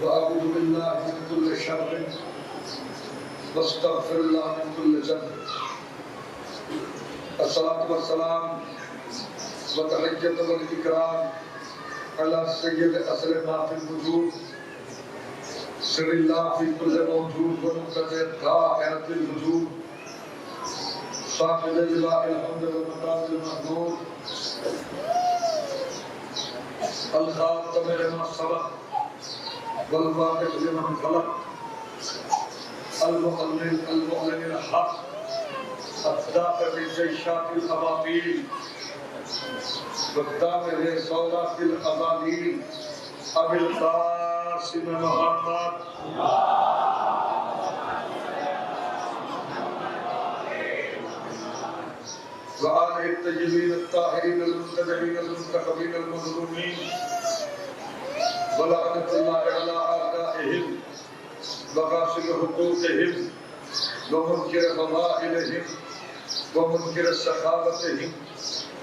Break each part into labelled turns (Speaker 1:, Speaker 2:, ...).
Speaker 1: وأعوذ بالله من كل شر واستغفر الله من كل ذنب. الصلاة والسلام وتحية والإكرام على سيد أصل ما في الوجود سر الله في كل موجود ومقتضى دائرة الوجود صاحب اللواء الحمد والمقام المحمود الخاتم لما سبق والواقف لمن خلق المؤمن الحق الدافع بجيشات الأباطيل والدافع بصولات الأباطيل أبي القاسم محمد وآله الطيبين الطاهرين المنتجبين المنتخبين المظلومين ولعنة الله على أعدائهم وغاسل حقوقهم ومنكر فضائلهم ومنكر سخاوتهم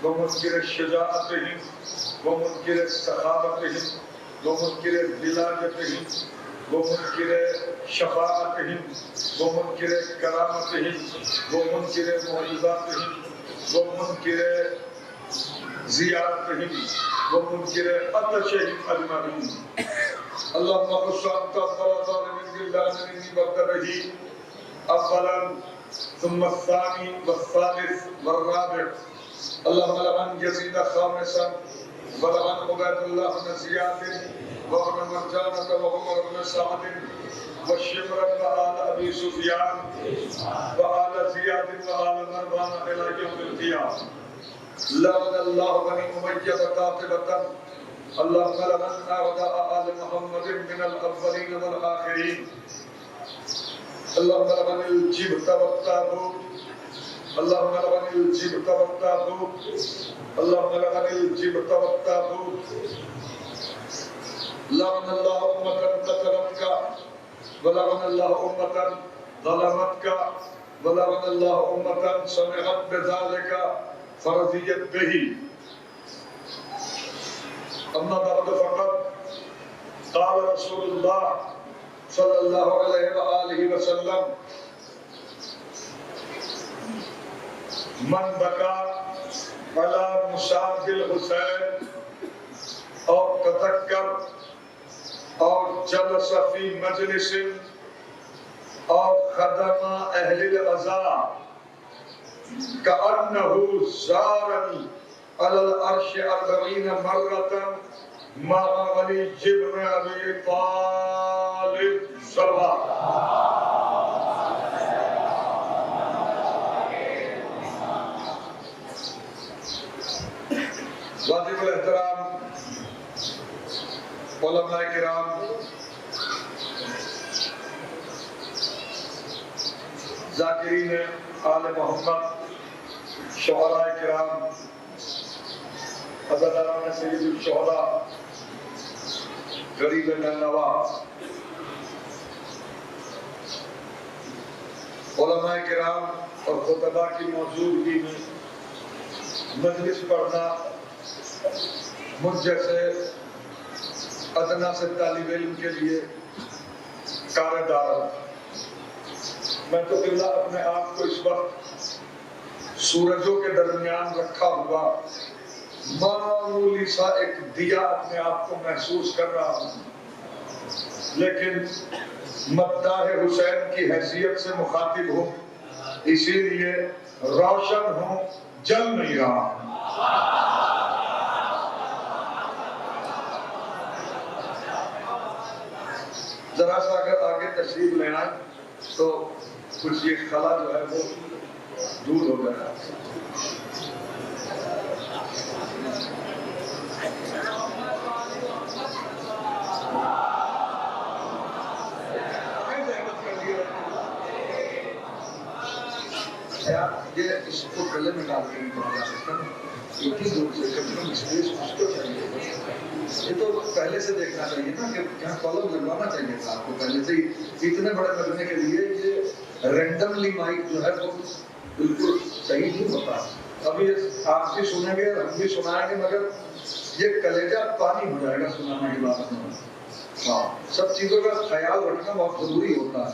Speaker 1: ومنكر شجاعتهم ومنكر سخاوتهم ومنكر بلاغتهم ومنكر شفاعتهم ومنكر کرامتهم ومنكر معجزاتهم ومنكر زيارتهم ومنكر عطشهم أجمعين. اللهم خص أنت أفضل ظالم بالله وابتدئه أولا ثم الثاني والثالث والرابع. اللهم لمن يزيد خامسا ولمن عبيد الله بن زياد وابن مرجانة وعمر بن سعد والشمر وآل أبي سفيان وآل زياد وآل مروان إلى يوم القيامة. لعن الله بني أمية قاطبة. اللهم لمن أعداء آل محمد من الأولين والآخرين. اللهم لمن الجبت والتابوت. اللهم لمن الجبت والتابوت. اللهم لمن الجبت والتابوت. لعن الله أمة قتلتك ولعن الله أمة ظلمتك ولعن الله أمة سمعت بذلك فرضيت به. أما بعد فقد قال رسول الله صلى الله عليه وآله وسلم من بكى على مصاب الحسين أو تذكر أو جلس في مجلس أو خدم أهل العزاء كأنه زارني على العرش 40 مرة مع علي بن أبي طالب صلى واجب الاحترام علماء کرام ذاکرین آل محمد شہداء کرام عزاداران سید الشہداء غریب نواز علماء کرام اور خطبہ کی موجودگی میں مجلس پڑھنا مجھ جیسے ادنا سے طالب علم کے لیے کار دارت. میں تو قبلہ اپنے آپ کو اس وقت سورجوں کے درمیان رکھا ہوا معمولی سا ایک دیا اپنے آپ کو محسوس کر رہا ہوں، لیکن مداح حسین کی حیثیت سے مخاطب ہوں، اسی لیے روشن ہوں، جل نہیں رہا. ذرا سا اگر آگے تشریف لے آئیں تو کچھ یہ خلا جو ہے وہ دور ہو گیا. یہ اس کو گلے میں ڈال کے نہیں پڑھا جا سکتا نا، اتنی دور سے کم سے کم اسپیس کچھ تو چاہیے. یہ تو پہلے سے دیکھنا چاہیے نا کہ یہاں کالم لگوانا چاہیے تھا آپ کو پہلے سے ہی. اتنے بڑے مجمع کے لیے یہ رینڈملی مائک جو ہے وہ بالکل صحیح نہیں ہوتا. ابھی آپ بھی سنیں گے ہم بھی سنائیں گے، مگر یہ کلیجہ پانی ہو جائے گا سنانے کے بعد.
Speaker 2: ہاں سب چیزوں کا خیال رکھنا بہت ضروری ہوتا ہے.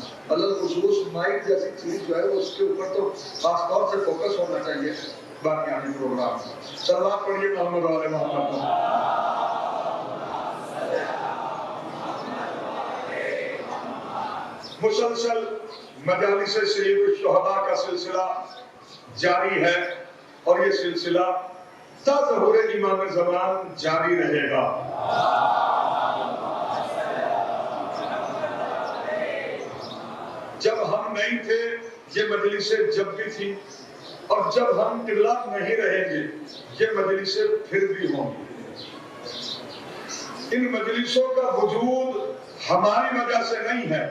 Speaker 2: خصوص مائک جیسی چیز جو ہے اس کے اوپر تو خاص طور سے فوکس ہونا چاہیے باقی آنے پروگرام. سلام پڑھیے محمد والے محمد کو. مسلسل مجالس سید الشہداء کا سلسلہ جاری ہے اور یہ سلسلہ تا ظہور امام زمان جاری رہے گا. جب ہم نہیں تھے یہ مجلسیں جب بھی تھی اور جب ہم قبلہ نہیں رہیں گے یہ مجلسیں پھر بھی ہوں گی. ان مجلسوں کا وجود ہماری وجہ سے نہیں ہے,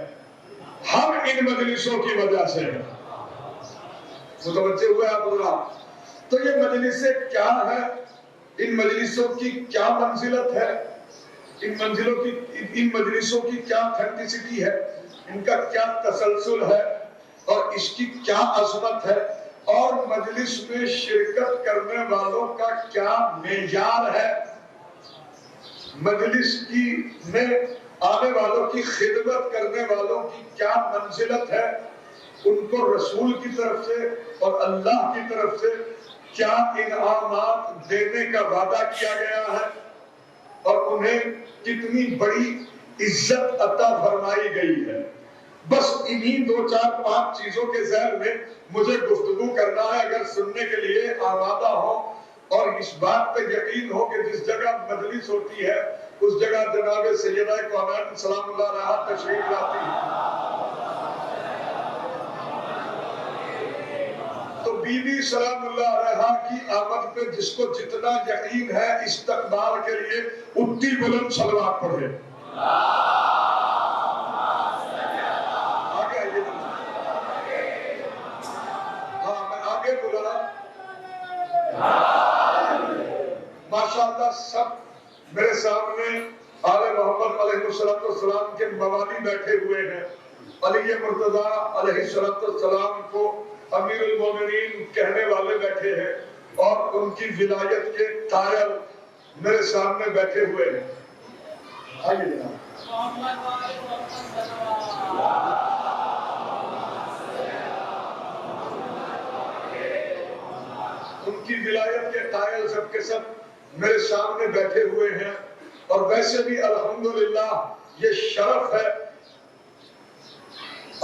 Speaker 2: ہم ان مجلسوں کی وجہ سے ہیں. متوجہ ہوئے آپ حضرات؟ تو یہ مجلسیں کیا ہے, ان مجلسوں کی کیا منزلت ہے, ان مجلسوں کی کیا اتھینٹسٹی ہے, ان کا کیا تسلسل ہے اور اس کی کیا عظمت ہے, اور مجلس میں شرکت کرنے والوں کا کیا معیار ہے, مجلس میں آنے والوں کی خدمت کرنے والوں کی کیا منزلت ہے, ان کو رسول کی طرف سے اور اللہ کی طرف سے کیا انعامات دینے کا وعدہ کیا گیا ہے اور انہیں کتنی بڑی عزت عطا فرمائی گئی ہے. بس انہی 2 4 5 چیزوں کے ذیل میں مجھے گفتگو کرنا ہے. اگر سننے کے لیے آمادہ ہو اور اس بات پہ یقین ہو کہ جس جگہ مجلس ہوتی ہے اس جگہ جناب سیدہ کونین سلام اللہ علیہا تشریف لاتی ہے, تو بی بی سلام اللہ علیہا کی آمد پہ جس کو جتنا یقین ہے استقبال کے لیے اتنی بلند صلوات پڑھے. آگے آئیے, ہاں میں آگے بولا. ماشاءاللہ سب میرے سامنے آل محمد علیہ السلام کے موالی بیٹھے ہوئے ہیں. علی مرتضیٰ علیہ السلام کو امیر المومنین کہنے والے بیٹھے ہیں اور ان کی ولایت کے قائل میرے سامنے بیٹھے ہوئے ہیں. آئیے جناب. ان کی ولایت کے قائل سب کے سب میرے سامنے بیٹھے ہوئے ہیں. اور ویسے بھی الحمدللہ یہ شرف ہے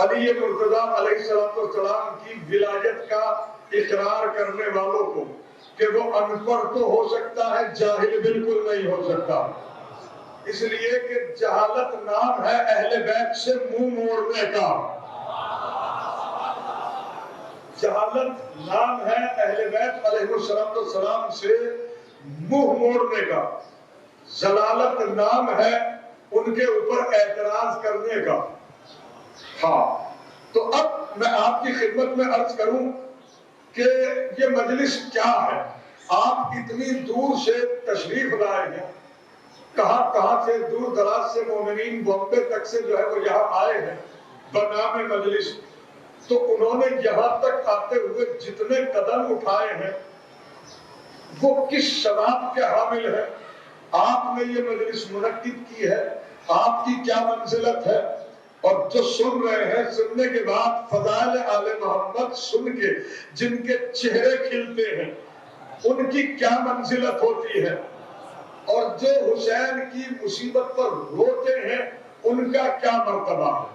Speaker 2: علی مرتضیٰ علیہ السلام کی ولایت کا اقرار کرنے والوں کو کہ وہ ان پڑھ تو ہو سکتا ہے, جاہل بالکل نہیں ہو سکتا. اس لیے کہ جہالت نام ہے اہل بیت سے منہ موڑنے کا. جہالت نام ہے اہل بیت علیہ السلام سے منہ موڑنے کا. ضلالت نام ہے ان کے اوپر اعتراض کرنے کا. ہاں تو اب میں آپ کی خدمت میں عرض کروں کہ یہ مجلس کیا ہے. آپ اتنی دور سے تشریف لائے ہیں, کہاں سے دور دراز سے مومنین بامبے تک سے جو ہے وہ یہاں آئے ہیں بنام مجلس. تو انہوں نے یہاں تک آتے ہوئے جتنے قدم اٹھائے ہیں وہ کس ثواب کے حامل ہے. آپ نے یہ مجلس منعقد کی ہے, آپ کی کیا منزلت ہے, اور جو سن رہے ہیں سننے کے بعد فضائل آل محمد سن کے جن کے چہرے کھلتے ہیں ان کی کیا منزلت ہوتی ہے, اور جو حسین کی مصیبت پر روتے ہیں ان کا کیا مرتبہ ہے.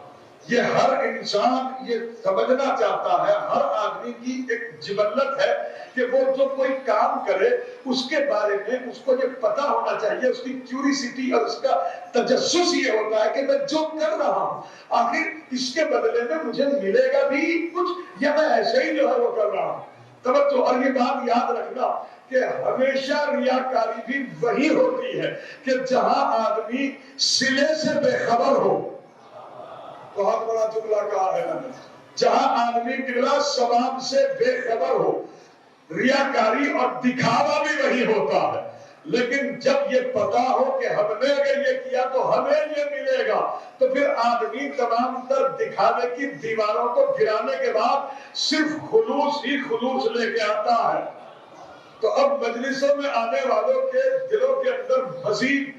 Speaker 2: یہ ہر انسان یہ سمجھنا چاہتا ہے, ہر آدمی کی ایک جبلت ہے کہ وہ جو کوئی کام کرے اس کے بارے میں اس کو یہ پتا ہونا چاہیے. اس کی کیوریسٹی اور اس کا تجسس یہ ہوتا ہے کہ میں جو کر رہا ہوں آخر اس کے بدلے میں مجھے ملے گا بھی کچھ یا میں ایسے ہی جو ہے وہ کر رہا ہوں. توجہ, اور یہ بات یاد رکھنا کہ ہمیشہ ریاکاری بھی وہی ہوتی ہے کہ جہاں آدمی سلے سے بے خبر ہو. بہت بڑا جملہ کہا ہے میں نے, جہاں آدمی قبلہ ثواب سے بے خبر ہو. ریاکاری اور دکھاوا بھی وہی ہوتا ہے. لیکن جب یہ پتا ہو کہ ہم نے اگر یہ کیا تو ہمیں یہ ملے گا تو پھر آدمی تمام تر دکھانے کی دیواروں کو گرانے کے بعد صرف خلوص ہی خلوص لے کے آتا ہے. تو اب مجلسوں میں آنے والوں کے دلوں کے اندر مزید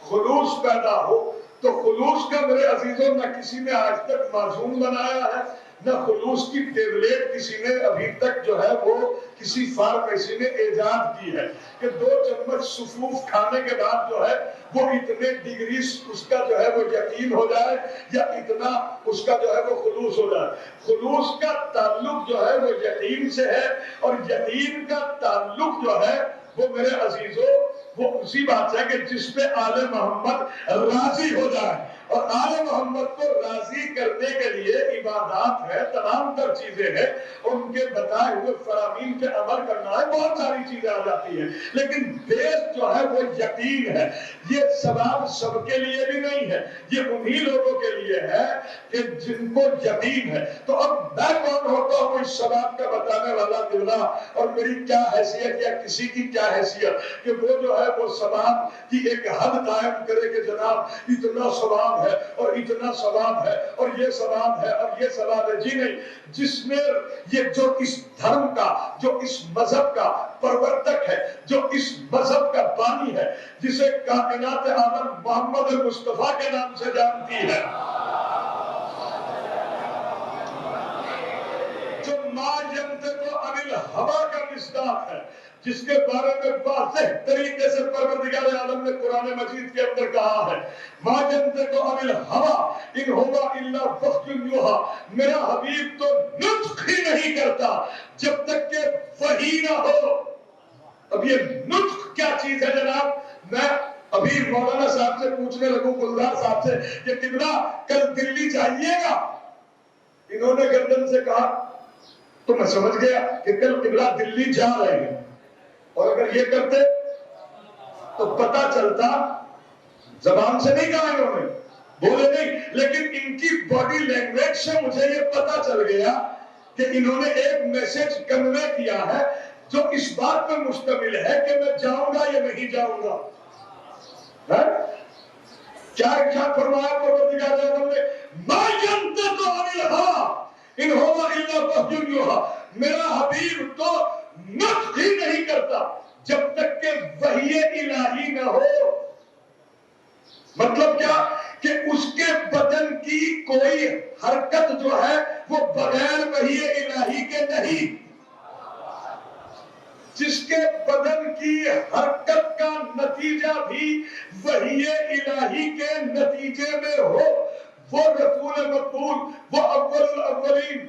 Speaker 2: خلوص پیدا ہو تو خلوص کا میرے عزیزوں نہ کسی نے آج تک معصوم بنایا ہے، نہ خلوص کی ٹیبلیٹ کسی نے ابھی تک جو ہے وہ کسی فارمیسی نے ایجاد کی ہے کہ 2 چمچ سفوف کھانے کے بعد جو ہے وہ اتنے ڈگری اس کا جو ہے وہ یقین ہو جائے یا اتنا اس کا جو ہے وہ خلوص ہو جائے۔ خلوص کا تعلق جو ہے وہ یقین سے ہے، اور یقین کا تعلق جو ہے وہ میرے عزیزوں وہ اسی بات ہے کہ جس پہ آل محمد راضی ہو جائے، اور آل محمد کو راضی کرنے کے لیے عبادات ہے، تمام تر چیزیں ہیں، اور ان کے بتائے ہوئے فرامین پہ عمل کرنا ہے، بہت ساری چیزیں آ جاتی ہیں، لیکن بیس جو ہے وہ یقین ہے۔ یہ ثواب سب کے لیے بھی نہیں ہے، یہ انہی لوگوں کے لیے ہے کہ جن کو یقین ہے۔ تو اب میں کون ہوتا ہوں اس ثواب کا بتانے والا دلہ، اور میری کیا حیثیت یا کسی کی کیا حیثیت کہ وہ جو ہے وہ ثواب کی ایک حد قائم کرے کہ جناب اتنا ثواب ہے اور اتنا ثواب ہے اور یہ ثواب ہے اور یہ ثواب ہے۔ جی نہیں، جس نے یہ جو اس دھرم کا، جو اس مذہب کا پرورتک ہے، جو اس مذہب کا بانی ہے، جسے کائنات عالم محمد مصطفیٰ کے نام سے جانتی ہے، جو ما ینطق عن الہویٰ کا مصداق ہے، جس کے بارے میں واضح طریقے سے پروردگار عالم نے قرآن مجید کے اندر کہا ہے ما ینطق عن الہویٰ ان ہوا الا وحی یوحیٰ، میرا حبیب تو نطق ہی نہیں کرتا جب تک کہ وحی نہ ہو۔ اب یہ نطق کیا چیز ہے جناب؟ میں ابھی مولانا صاحب سے پوچھنے لگوں، گلزار صاحب سے، کہ قبلہ کل دلی جائیے گا؟ انہوں نے گردن سے کہا تو میں سمجھ گیا کہ کل قبلہ دلی جا رہے ہیں، اور اگر یہ کرتے تو پتہ چلتا، زبان سے نہیں کہا انہوں نے، بولے نہیں، لیکن ان کی باڈی لینگویج سے مجھے یہ پتہ چل گیا کہ انہوں نے ایک میسج کنوے کیا ہے جو اس بات پر مشتمل ہے کہ میں جاؤں گا یا نہیں جاؤں گا۔ کیا ارشاد فرمایا پروردگار عالم نے؟ ما ینطق عن الہویٰ ان ہوا الا وحی یوحیٰ، میرا حبیب تو نطق ہی نہیں کرتا جب تک کہ وحی الہی نہ ہو۔ مطلب کیا کہ اس کے بدن کی کوئی حرکت جو ہے وہ بغیر وحی الہی کے نہیں، جس کے بدن کی حرکت کا نتیجہ بھی وحی الہی کے نتیجے میں ہو، وہ رسول مقبول، وہ اول الاولین،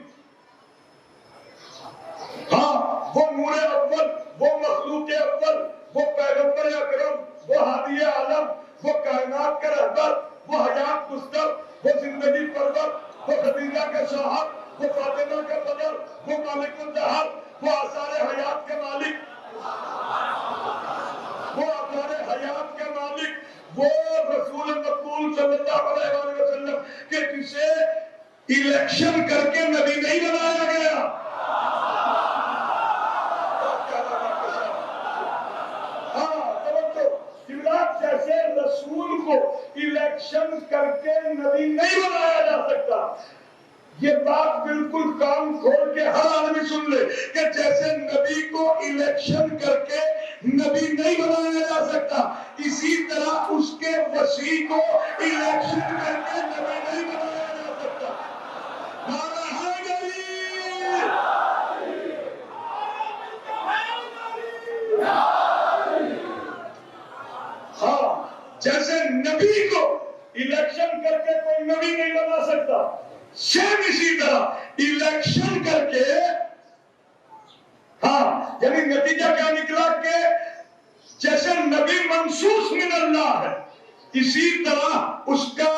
Speaker 2: ہاں وہ نور اول، وہ مخلوق اول، وہ پیغمبر اکرم، وہ ہادی عالم، وہ کائنات کا رہبر، وہ حیات مستق، وہ زندگی پرور، وہ خدیجہ کا شوہر، وہ فاطمہ کا بدر، وہ مالک الدہر، وہ آثار حیات کے مالک، وہ آثار حیات کے مالک، وہ رسول مقبول صلی اللہ علیہ وسلم کہ جسے الیکشن کر کے نبی نہیں بنایا گیا۔ جیسے رسول کو الیکشن کر کے نبی نہیں بنایا جا سکتا، یہ بات بالکل کان کھول کے ہر آدمی سن لے کہ جیسے نبی کو الیکشن کر کے نبی نہیں بنایا جا سکتا، اسی طرح اس کے وسیع کو الیکشن کر کے نبی نہیں بنایا جا سکتا۔ نعرہ حیدری! ہاں، جیسے نبی کو الیکشن کر کے کوئی نبی نہیں بنا سکتا، سیم اسی طرح الیکشن کر کے، ہاں یعنی نتیجہ کیا نکلا کہ جیسے نبی منصوص من اللہ ہے، اسی طرح اس کا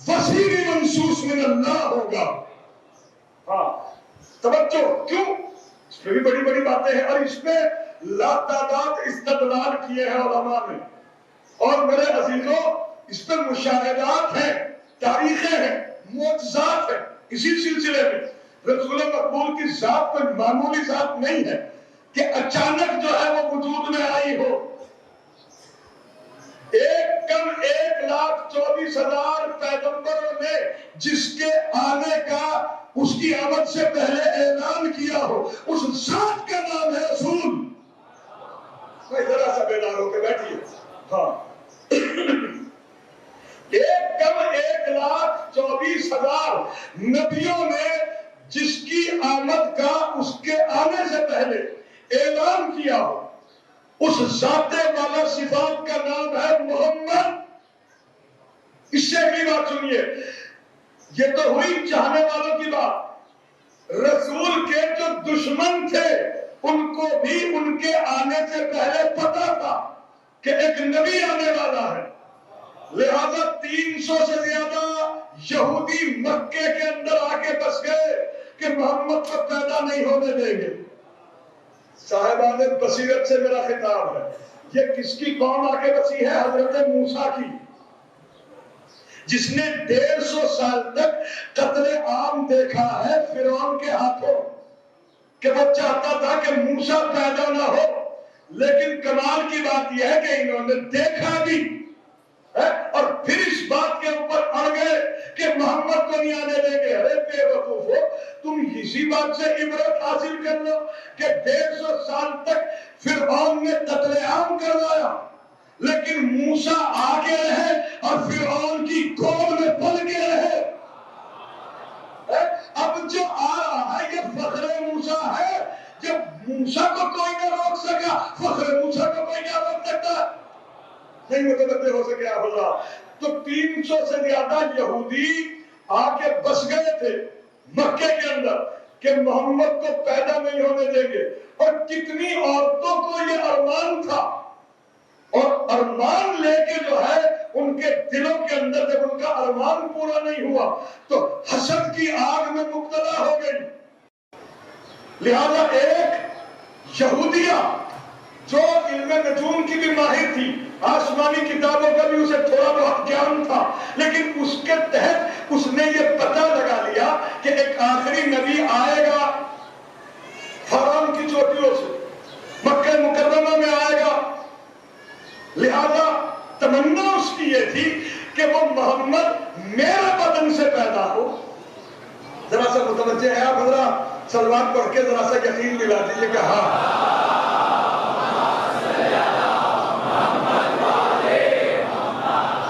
Speaker 2: وسیع بھی منصوص من اللہ ہوگا۔ ہاں توجہ، کیوں؟ اس میں بھی بڑی بڑی باتیں ہیں، اور اس میں لاتعداد استدلال کیے ہیں علماء نے، اور میرے عزیزوں اس پر مشاہدات ہیں، تاریخیں ہیں، معجزات ہیں۔ اسی سلسلے میں رسول مقبول کی ذات کوئی معمولی ذات نہیں ہے کہ اچانک جو ہے وہ وجود میں آئی ہو۔ 1,24,000 پیغمبروں نے جس کے آنے کا اس کی آمد سے پہلے اعلان کیا ہو، اس ذات کا نام ہے رسول۔ کوئی ذرا سا بیدار ہو کے بیٹھیے۔ ہاں 1 کم 1,24,000 نبیوں نے جس کی آمد کا اس کے آنے سے پہلے اعلان کیا ہو، اس ذات والا صفات کا نام ہے محمد۔ اس سے اگلی بات سنیے، یہ تو ہوئی چاہنے والوں کی بات۔ رسول کے جو دشمن تھے ان کو بھی ان کے آنے سے پہلے پتا تھا کہ ایک نبی آنے والا ہے، لہذا 300 سے زیادہ یہودی مکے کے اندر آ کے بس گئے کہ محمد کو پیدا نہیں ہونے دیں گے۔ صاحبان بصیرت سے میرا خطاب ہے، یہ کس کی قوم آ کے بسی ہے؟ حضرت موسیٰ کی، جس نے 150 سال تک قتل عام دیکھا ہے فرعون کے ہاتھوں، کہ وہ چاہتا تھا کہ موسیٰ پیدا نہ ہو، لیکن کمال کی بات یہ ہے کہ انہوں نے دیکھا بھی اور پھر اس بات کے اوپر اڑ گئے کہ محمد کو نہیں آنے دیں گے۔ ارے بے وقوفو، تم اسی بات سے عبرت حاصل کر لو کہ 150 سال تک فرعون نے قتل عام کروایا، لیکن موسیٰ آگے رہے اور فرعون کی گود میں پل کے رہے۔ اب جو آ رہا ہے یہ فخر موسیٰ ہے۔ جب موسیٰ کو کوئی نہ روک سکا، فخر موسیٰ کو کوئی کیا روک سکتا؟ نہیں متوجہ ہو سکے آپ اللہ۔ تو 300 سے زیادہ یہودی آ کے بس گئے تھے مکے کے اندر کہ محمد کو پیدا نہیں ہونے دیں گے، اور کتنی عورتوں کو یہ ارمان تھا، اور ارمان لے کے جو ہے ان کے دلوں کے اندر جب ان کا ارمان پورا نہیں ہوا تو حسد کی آگ میں مبتلا ہو گئی۔ لہذا ایک یہودیہ جو علم نجوم کی بھی ماہر تھی، آسمانی کتابوں کا بھی اسے تھوڑا بہت گیان تھا، لیکن اس کے تحت اس نے یہ پتہ لگا لیا کہ ایک آخری نبی آئے گا فرعون کی چوٹیوں سے، مکہ مکرمہ میں آئے گا۔ لہذا تمنا اس کی یہ تھی کہ وہ محمد میرے بدن سے پیدا ہو۔ ذرا سا متوجہ ہے آپ حضرات؟ سلوات پڑھ کے ذرا سا یقین دلا دیجیے کہ ہاں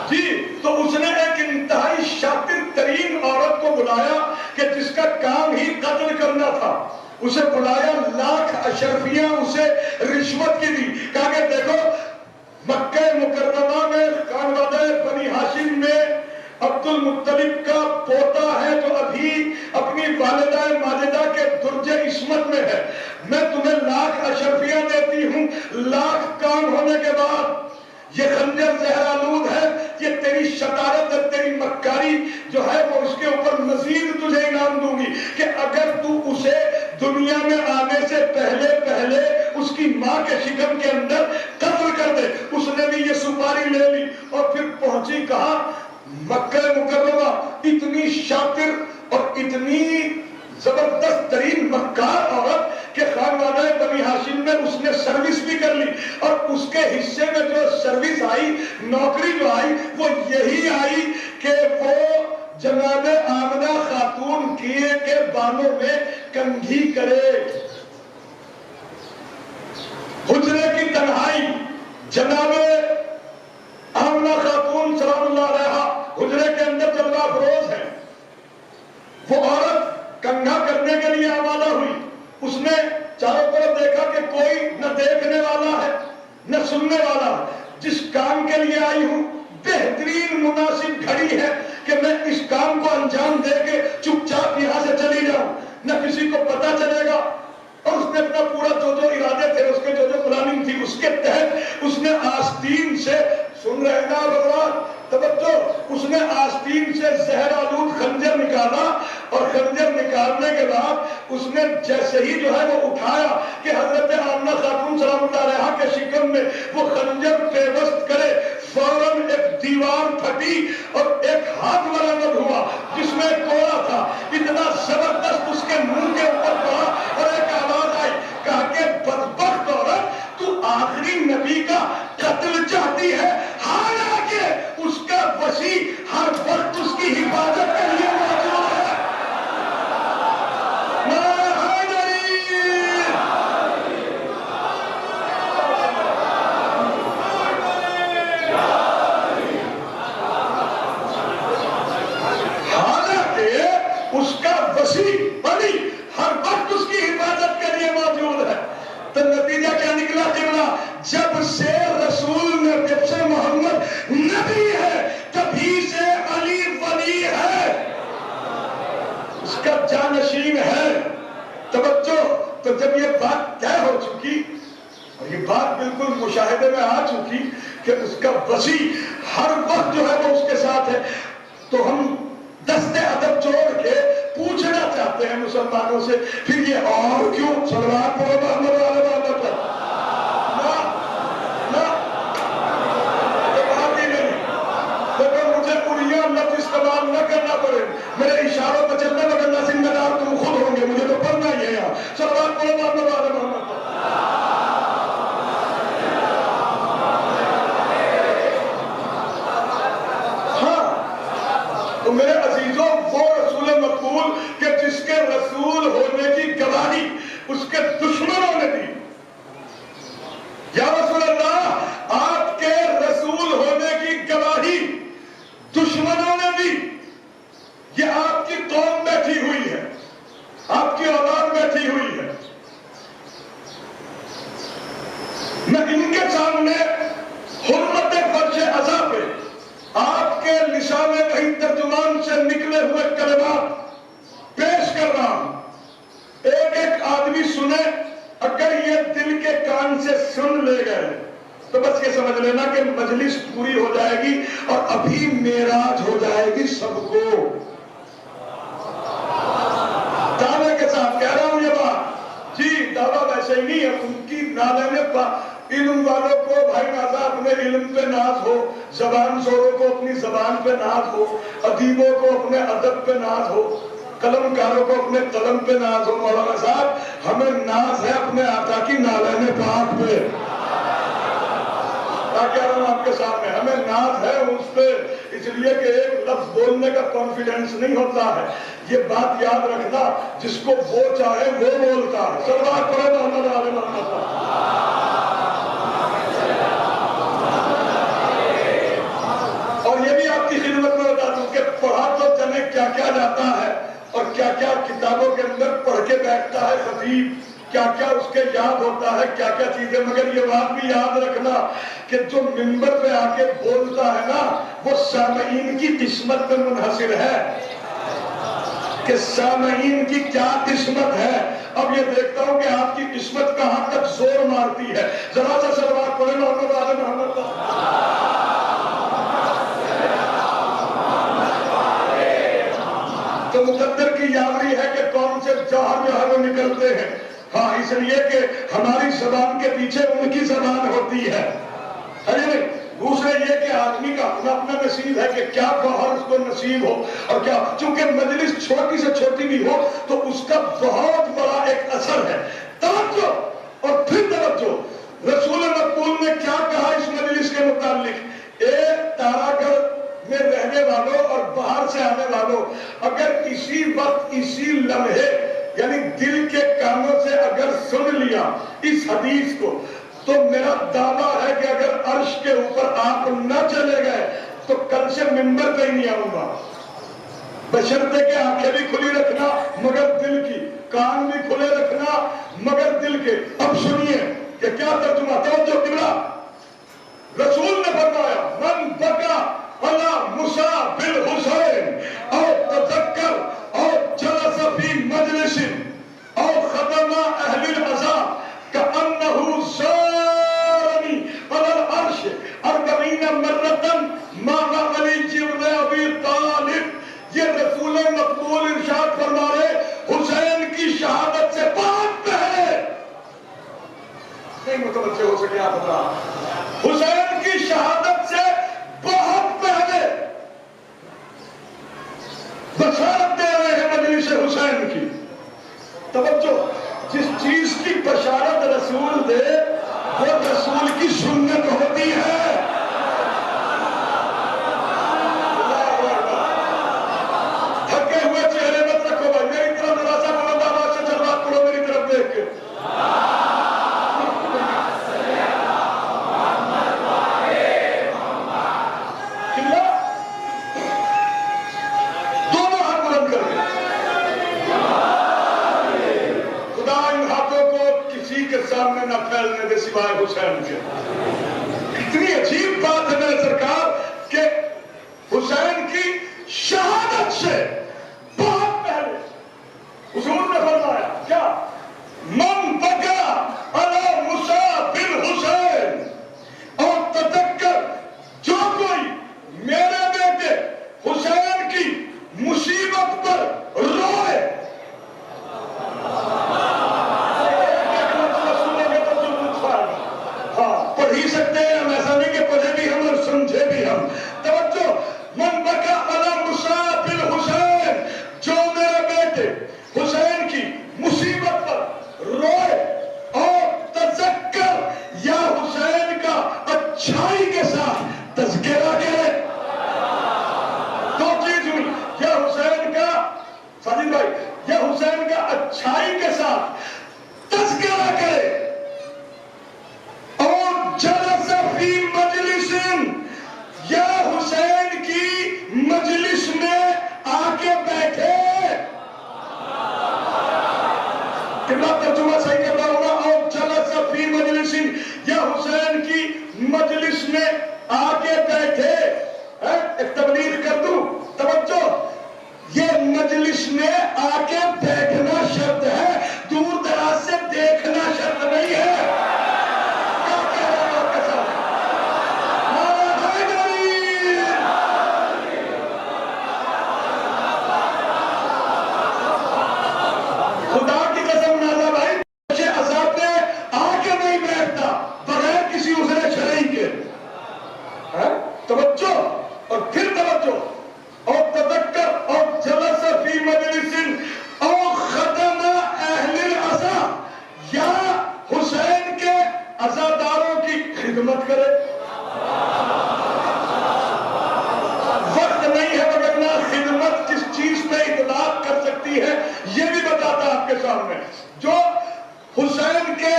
Speaker 2: جی۔ تو اس نے ایک انتہائی شاطر ترین عورت کو بلایا کہ جس کا کام ہی قتل کرنا تھا، اسے بلایا، 1,00,000 اشرفیاں اسے رشوت کی دی، کہا کہ دیکھو مکہ مکرمہ میں خانوادہ بنی ہاشم میں عبد المطلب کا پوتا ہے جو ابھی اپنی والدہ ماجدہ کے درج عصمت میں ہے، میں تمہیں 1,00,000 اشرفیاں دیتی ہوں، 1,00,000 کام ہونے کے بعد یہ خنجر زہرآلود ہے، یہ تیری شطارت اور تیری مکاری جو ہے وہ اس کے اوپر مزید تجھے انعام دوں گی کہ اگر تو اسے دنیا میں آنے سے پہلے پہلے اس کی ماں کے شکم کے اندر قتل کر دے۔ اس نے بھی یہ سپاری لے لی اور پھر پہنچی کہاں؟ مکہ مکرمہ۔ اتنی شاطر اور اتنی زبردست ترین مکار عورت کہ خانوادہ بنی ہاشم میں اس نے سروس بھی کر لی، اور اس کے حصے میں جو سروس آئی، نوکری جو آئی، وہ یہی آئی کہ وہ جناب آمنہ خاتون کے بالوں میں کنگھی کرے۔ حجرے کی تنہائی، جناب آمنہ خاتون سلام اللہ علیہا حجرے کے اندر جلوہ افروز ہے، وہ عورت کنگھا کرنے کے لیے آمادہ ہوئی۔ اس نے چاروں طرف دیکھا کہ کوئی نہ دیکھنے والا ہے نہ سننے والا ہے، جس کام کے لیے آئی ہوں بہترین مناسب گھڑی ہے کہ میں اس کام کو انجام دے کے چپ چاپ یہاں سے چلی جاؤں، نہ کسی کو پتا چلے گا۔ اور اس نے اپنا پورا جو ارادے تھے، اس کے جو پلاننگ تھی، اس کے تحت اس نے آستین سے، سن رہے نا حضرات توجہ، اس نے آستین سے زہرآلود خنجر نکالا، اور خنجر نکالنے کے بعد اس نے جیسے ہی جو ہے وہ اٹھایا کہ حضرت آمنہ خاتون سلام اللہ علیہا کے شکم میں وہ خنجر پیوست کرے، فوراً ایک دیوار پھٹی اور ایک ہاتھ برآمد ہوا جس میں کوڑا تھا، اتنا زبردست اس کے منہ کے اوپر پڑا اور ایک آواز آئی، کہا کہ بدبخت عورت، تو آخری نبی کا قتل چاہتی ہے، حالانکہ اس کا وسیع ہر وقت اس کی حفاظت کے لیے موجود ہے۔ وسیع بڑی ہر وقت اس کی حفاظت کے لیے موجود ہے. تو نتیجہ کیا نکلا قبلہ؟ جب سے رسول نے جب سے محمد نبی ہے تبھی سے علی ولی ہے، اس کا جانشین ہے. توجہ. تو جب یہ بات طے ہو چکی اور یہ بات بالکل مشاہدے میں آ چکی کہ اس کا وسیع ہر وقت جو ہے وہ اس کے ساتھ ہے، تو ہم دستے ادب جوڑ کے پوچھنا چاہتے ہیں مسلمانوں سے پھر یہ اور کیوں صلوات پڑھو محمد علیہ وسلم پر. یہ بات ہی نہیں. لیکن مجھے پوریاں لفظ استعمال نہ کرنا پڑے، میرے اشاروں پہ چلنے مگر ذمہ دار تم خود ہوں گے، مجھے تو پڑھنا ہی ہے یہاں. صلوات پڑھو محمد علیہ وسلم پر. تو میرے عزیزوں وہ رسول مقبول کہ جس کے رسول ہونے کی گواہی اس کے دشمنوں نے دی. یا رسول اللہ آپ کے رسول ہونے کی گواہی دشمنوں نے دی. یہ آپ کی قوم بیٹھی ہوئی ہے، آپ کی اولاد بیٹھی ہوئی ہے. میں ان کے سامنے حرمت فرش ازا پہ آپ کے لسان وحی ترجمان سے نکلے ہوئے کلمات پیش کر رہا ہوں. ایک ایک آدمی سنے. اگر یہ دل کے کان سے سن لے گئے تو بس یہ سمجھ لینا کہ مجلس پوری ہو جائے گی اور ابھی معراج ہو جائے گی سب کو. دعوے کے ساتھ کہہ رہا ہوں یہ بات. جی دعویٰ ویسے ہی نہیں ہے. ان کی نالے علم والوں کو بھائی نازا اپنے علم پہ ناز ہو، زبان زوروں کو اپنی زبان پہ ناز ہو، ادیبوں کو اپنے ادب پہ ناز ہو، قلم کاروں کو اپنے قلم پہ ناز ہو. مولانا صاحب ہمیں ناز ہے اپنے آقا کی نالین پاک پہ. میں کہہ رہا ہوں آپ کے سامنے ہمیں ناز ہے اس پہ، اس لیے کہ ایک لفظ بولنے کا کانفیڈنس نہیں ہوتا ہے. یہ بات یاد رکھنا، جس کو وہ چاہے وہ بولتا ہے. صلوات پڑھو محمد علیہ وسلم. اور یہ بھی آپ کی خدمت میں بتا دوں کہ پڑھا تو جانے کیا کیا جاتا ہے اور کیا کیا کتابوں کے اندر پڑھ کے بیٹھتا ہے خطیب، کیا کیا اس کے یاد ہوتا ہے، کیا کیا چیزیں. مگر یہ بات بھی یاد رکھنا کہ جو منبر پہ آ کے بولتا ہے نا وہ سامعین کی قسمت پہ منحصر ہے کہ سامعین کی کیا قسمت ہے. اب یہ دیکھتا ہوں کہ آپ کی قسمت کہاں تک زور مارتی ہے. ذرا سا صلوات پڑھیں محمد علیہ محمد. تو مقدر کی یاوری ہے کہ کون سے جوہر جو ہے وہ نکلتے ہیں. ہاں اس لیے کہ ہماری زبان کے پیچھے ان کی زبان ہوتی ہے. دوسرے یہ کہ آدمی کا اپنا اپنا نصیب ہے کہ کیا گوہر اس کو نصیب ہو اور کیا. چونکہ مجلس چھوٹی سے چھوٹی بھی ہو تو اس کا بہت بڑا ایک اثر ہے. توجہ اور پھر توجہ. رسول مقبول نے کیا کہا اس مجلس کے متعلق؟ ایک تارا گھر میں رہنے والوں اور باہر سے آنے والوں اگر اسی وقت اسی لمحے یعنی دل کے کانوں سے اگر سن لیا اس حدیث کو تو میرا دعویٰ ہے کہ اگر عرش کے اوپر آپ نہ چلے گئے تو کل سے منبر پہ ہی نہیں آؤں گا. بشرطے کہ آنکھیں بھی کھلی رکھنا مگر دل کی، کان بھی کھلے رکھنا مگر دل کے. اب سنیے کہ کیا ترجمہ. توجہ قبلہ. رسول نے فرمایا من بکا علی موسیٰ بالحسین او تذکر او جلس فی مجلس او ختم اہل العزا کأنہ زارنی علی العرش 40 مرتن مع علی بن ابی طالب. یہ رسول مقبول ارشاد فرما رہے حسین کی شہادت سے بہت پہلے. نہیں متوجہ ہو سکے آپ بتا. حسین کی شہادت سے بہت پہلے بشارت دے رہے ہیں مجلس حسین کی. توجہ. جس چیز کی بشارت رسول دے وہ رسول کی سنت ہوتی ہے. تھکے ہوئے چہرے مت رکھو بھائی. میری طرف ذرا سا بلند آواز سے صلوات پڑھو میری طرف دیکھ کے. دونوں ہاتھ بلند کر کے سوائے حسین کے. اتنی عجیب بات ہے میرے سرکار کہ حسین کی شہادت سے بہت پہلے حضور نے فرمایا کیا؟ من بکا علی مصاب الحسین، اور تذکر جو کوئی میرے بیٹے حسین کی مصیبت پر روئے. ہاں پڑھ ہی سکتے ہیں ہم، ایسا نہیں کہ پڑھے بھی ہم اور سمجھے بھی ہم. توجہ، من بکا علی مصاب الحسین، جو میرے بیٹے حسین کی مصیبت پر روئے اور تذکر یا حسین کا اچھائی کے ساتھ تذکرہ کرے. دو چیز ہوئی، یا حسین کا ساجد بھائی، یا حسین کا اچھائی کے ساتھ تذکرہ کرے، اور جلس فی مجلس، یا حسین کی مجلس میں آ کے بیٹھے. کتنا ترجمہ صحیح کر رہا ہوگا؟ اور جلس فی مجلس، یا حسین کی مجلس میں آ کے بیٹھے. ایک تبلیغ کر دوں، توجہ، یہ مجلس میں آ کے بیٹھنا شرط ہے، دور دراز سے دیکھنا شرط نہیں ہے. کیا کہہ رہے ہیں آپ کے ساتھ؟ نعرہ حیدری! خدا کی قسم نازا بھائی، مجھے عذاب میں آ کے نہیں بیٹھتا بغیر کسی عذر شرعی کے. توجہ، اور پھر توجہ، اور تذکر، اور جلس فی مجلس او خدم اہل العزا، یا حسین کے عزاداروں کی خدمت کرے. وقت نہیں ہے وگرنہ خدمت کس چیز پہ اطلاق کر سکتی ہے یہ بھی بتاتا آپ کے سامنے. جو حسین کے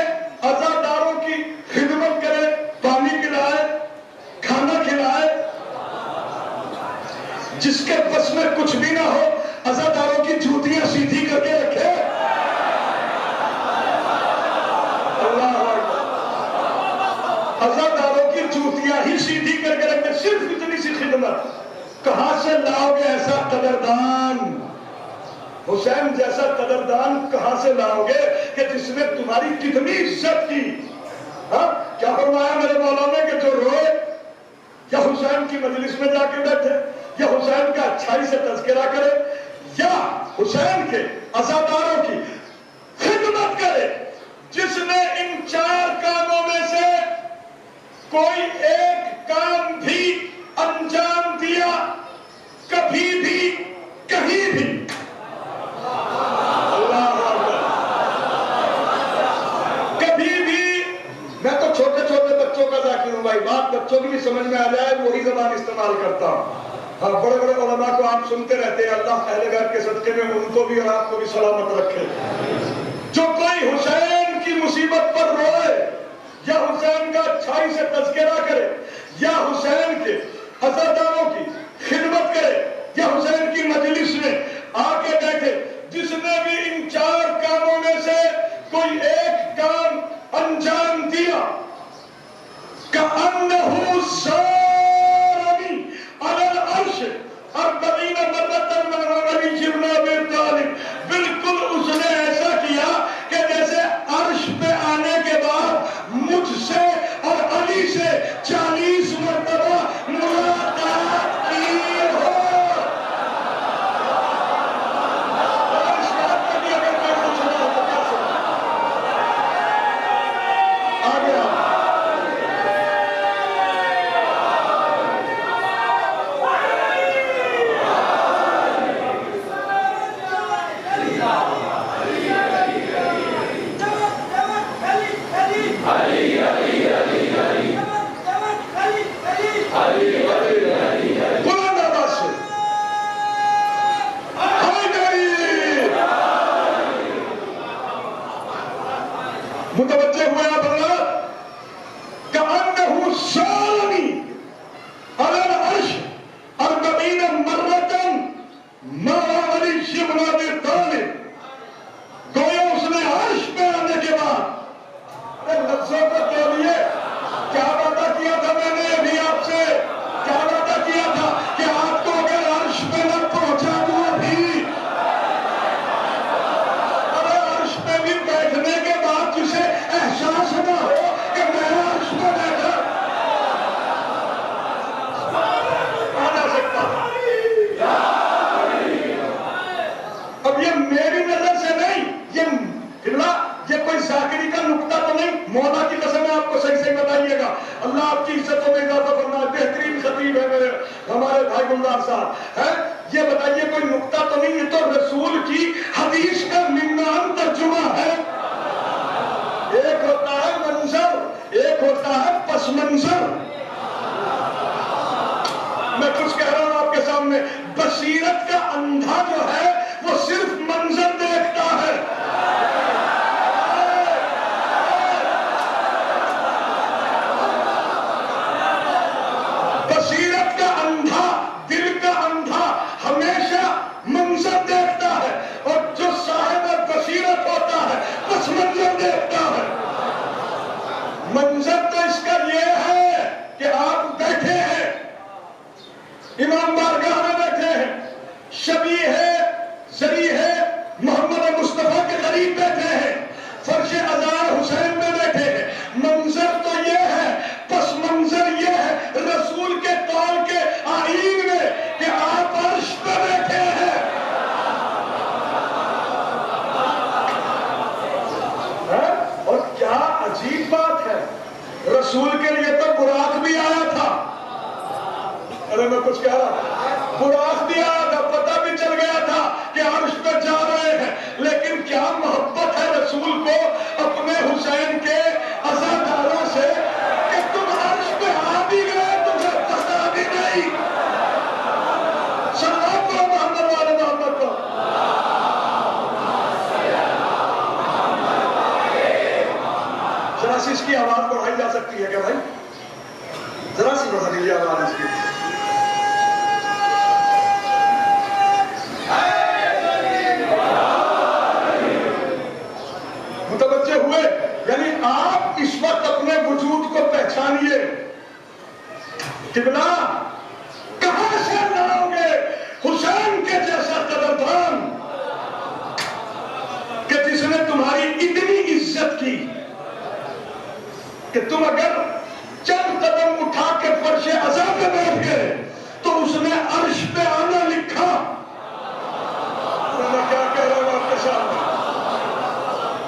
Speaker 2: عزاداروں کی خدمت کرے، پانی پلائے، کھانا کھلائے، جس کے بس میں کچھ بھی نہ ہو عزاداروں کی جوتیاں سیدھی کر کے رکھے. اللہ اکبر. عزاداروں کی جوتیاں ہی سیدھی کر کے رکھے، صرف اتنی سی خدمت. کہاں سے لاؤ گے ایسا قدردان؟ حسین جیسا قدردان کہاں سے لاؤ گے کہ جس نے تمہاری کتنی عزت کی. ہاں کیا فرمایا میرے مولا نے کہ جو روئے یا حسین کی مجلس میں جا کے بیٹھے، یا حسین کا اچھائی سے تذکرہ کرے، یا حسین کے عزاداروں کی خدمت کرے. جس نے ان چار کاموں میں سے کوئی ایک کام بھی انجام دیا کبھی بھی کہیں بھی، اللہ اکبر، کبھی بھی. میں تو چھوٹے چھوٹے بچوں کا ذاکر ہوں بھائی، بات بچوں کی بھی سمجھ میں آ جائے وہی زبان استعمال کرتا ہوں. ہاں بڑے بڑے علماء کو آپ سنتے رہتے ہیں، اللہ اہل بیت کے صدقے میں ان کو بھی اور آپ کو بھی سلامت رکھے. جو کوئی حسین کی مصیبت پر روئے، یا حسین کا اچھائی سے تذکرہ کرے، یا حسین کے عزاداروں کی خدمت کرے، یا حسین کی مجلس میں آ کے بیٹھے، جس نے بھی ان چار کاموں میں سے کوئی ایک کام انجام دیا، کأنہ سارنی علی العرش 40 مرتن مع علی بن ابی طالب. بالکل اس نے ایسا کیا کہ جیسے عرش پہ آنے کے بعد مجھ سے اور علی سے 40 مرتبہ ملاقات کی ہو. اس بات کے لیے اگر میں کچھ نہ ہو تو کیسے آ گیا. بلند آواز سے متوجہ ہوئے آپ اللہ. کأنہ سالنی علی العرش 40 مرتن مع علی بن ابی طالب. گویا اس نے عرش پہ آنے کے بعد لفظوں کا اللہ آپ کی عزتوں میں اضافہ فرمائے. بہترین خطیب ہے میرے ہمارے بھائی گلزار صاحب ہیں. یہ بتائیے کوئی نقطہ تو نہیں, یہ تو رسول کی حدیث کا نمنام ترجمہ ہے. ایک ہوتا ہے منظر, ایک ہوتا ہے پس منظر. میں کچھ کہہ رہا ہوں آپ کے سامنے, بصیرت کا اندھا جو ہے وہ صرف منظر دیکھتا ہے. بصیرت کا اندھا, دل کا اندھا ہمیشہ منظر دیکھتا ہے, اور جو صاحب بصیرت ہوتا ہے بس منظر دیکھتا ہے. منظر تو اس کا یہ ہے کہ آپ بیٹھے ہیں, امام بارگاہ میں بیٹھے ہیں, شبیہ ہے, ذریع ہے, محمد مصطفیٰ کے قریب بیٹھے ہیں, فرش ازار حسین میں بیٹھے ہیں. منظر تو یہ ہے, پس منظر یہ ہے رسول کے قول کے آئین میں کہ آپ عرش پہ بیٹھے ہیں. اور کیا عجیب بات ہے, رسول کے لیے تو براق بھی آیا تھا. ارے میں کچھ کہہ رہا, براق بھی آیا تھا, پتہ بھی چل گیا تھا کہ عرش پہ جا رہے ہیں, لیکن کیا محبت ہے رسول کو اپنے حسین کے عزاداروں سے کہ تم عرش پہ آ بھی گئے تمہیں پتہ بھی نہیں. سلام کو محمد والے محمد کو. ذرا سی اس کی آواز بڑھائی جا سکتی ہے کیا بھائی؟ ذرا سی بڑھا دیجیے آواز اس کی. متوجہ ہوئے؟ یعنی آپ اس وقت اپنے وجود کو پہچانیے. قبلہ کہاں سے لاؤ گے حسین کے جیسا قدردان کہ جس نے تمہاری اتنی عزت کی کہ تم اگر چند قدم اٹھا کے فرش عزا پہ بیٹھ گئے تو اس نے عرش پہ آنا لکھا. میں کیا کہہ رہا ہوں آپ کے سامنے؟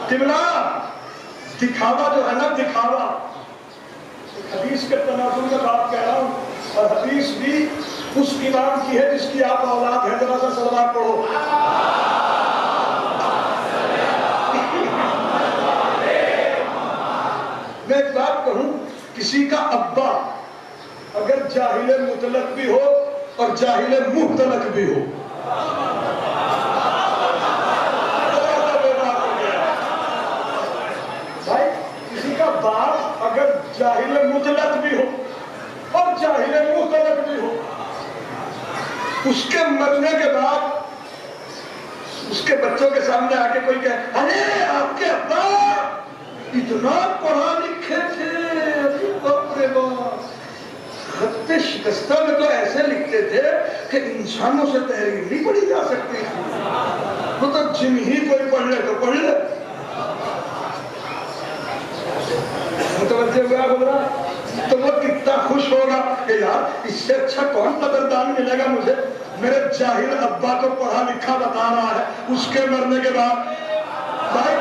Speaker 2: قبلہ دکھاوا جو ہے نا, دکھاوا, حدیث کے تناظر میں بات کہہ رہا ہوں, اور حدیث بھی اس امام کی ہے جس کی آپ اولاد ہے. ذرا سا صلوات پڑھو. میں ایک بات کہوں, کسی کا ابا اگر جاہل مطلق بھی ہو اور جاہل مختلق بھی ہو, بھائی کسی کا باپ اگر جاہل مطلق بھی ہو اور جاہل مختلق بھی ہو, اس کے مرنے کے بعد اس کے بچوں کے سامنے آ کے کوئی کہے ارے آپ کے ابا اتنا پڑھا لکھے تھے, باپ رے باپ, خط شکستہ میں تو ایسے لکھتے تھے کہ انسانوں سے تحریر نہیں پڑھی جا سکتی تھی, وہ تو جن ہی کوئی پڑھ لے تو پڑھ لے. متوجہ ہوا بولا, تو وہ کتنا خوش ہوگا کہ یار اس سے اچھا کون قدردان ملے گا مجھے, میرے جاہل ابا کو پڑھا لکھا بتا رہا ہے اس کے مرنے کے بعد. بھائی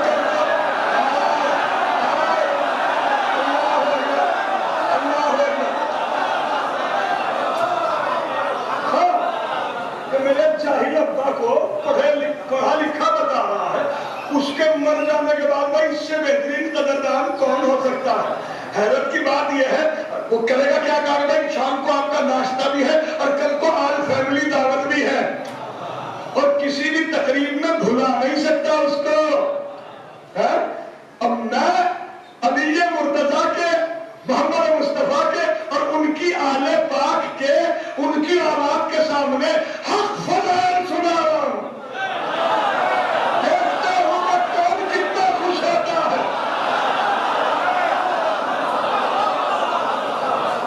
Speaker 2: میرے جاہل ابا کو پڑھا لکھا بتا رہا ہے, اس کے مر جانے کے بعد بھائی اس سے بہترین قدردان کون ہو سکتا ہے. حیرت کی بات یہ ہے, وہ کرے گا کیا کہا بھائی شام کو آپ کا ناشتہ بھی ہے اور کل کو آل فیملی دعوت بھی ہے, اور کسی بھی تقریب میں بھلا نہیں سکتا اس کو. اب میں علی مرتضیٰ کے, محمد مصطفیٰ کے اور ان کی آل پاک کے, ان کی اولاد کے سامنے حق فضائل سنا رہا ہوں. دیکھتا ہوں کہ کون کتنا خوش ہوتا ہے,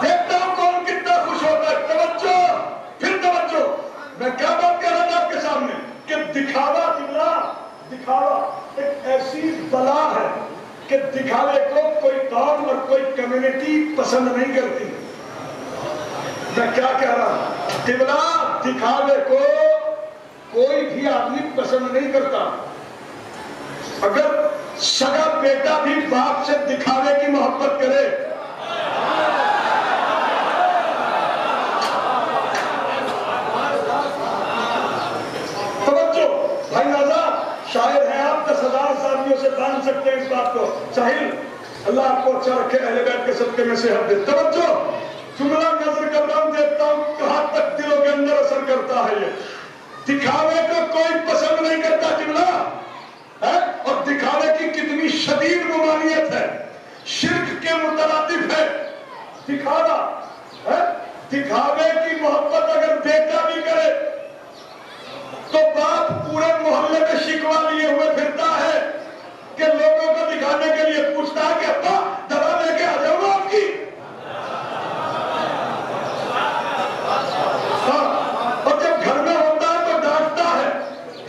Speaker 2: دیکھتا ہوں کون کتنا خوش ہوتا ہے. توجہ, پھر توجہ, میں کیا بات کر رہا تھا آپ کے سامنے کہ دکھاوا, دکھاوا ایک ایسی بلا ہے کہ دکھاوے کو کوئی قوم اور کوئی کمیونٹی پسند نہیں کرتی. میں کیا کہہ رہا ہوں, قبلہ دکھاوے کو کوئی بھی آدمی پسند نہیں کرتا. اگر سگا بیٹا بھی باپ سے دکھاوے کی محبت کرے بھائی آزاد شاعر ہیں آپ، 10,000 ساتھیوں سے باندھ سکتے ہیں اس بات کو. ساحل اللہ آپ کو اچھا رکھے، اہل بیت کے صدقے میں صحت دے. توجہ، جملہ نظر کر رہا ہوں، دیکھتا ہوں کہاں تک دلوں کے اندر اثر کرتا ہے. یہ دکھاوے کو کوئی پسند نہیں کرتا جملہ ہے، اور دکھاوے کی کتنی شدید ممانعت ہے، شرک کے مترادف ہے دکھاوا. دکھاوے کی محبت اگر بیٹا بھی کرے تو باپ پورے محلے میں شکوا لیے ہوئے پھرتا ہے کہ لوگوں کو دکھانے کے لیے پوچھتا ہے کہ ابا دوا لے کے آ جاؤں گا آپ کی. اور جب گھر میں ہوتا ہے تو ڈانٹتا ہے،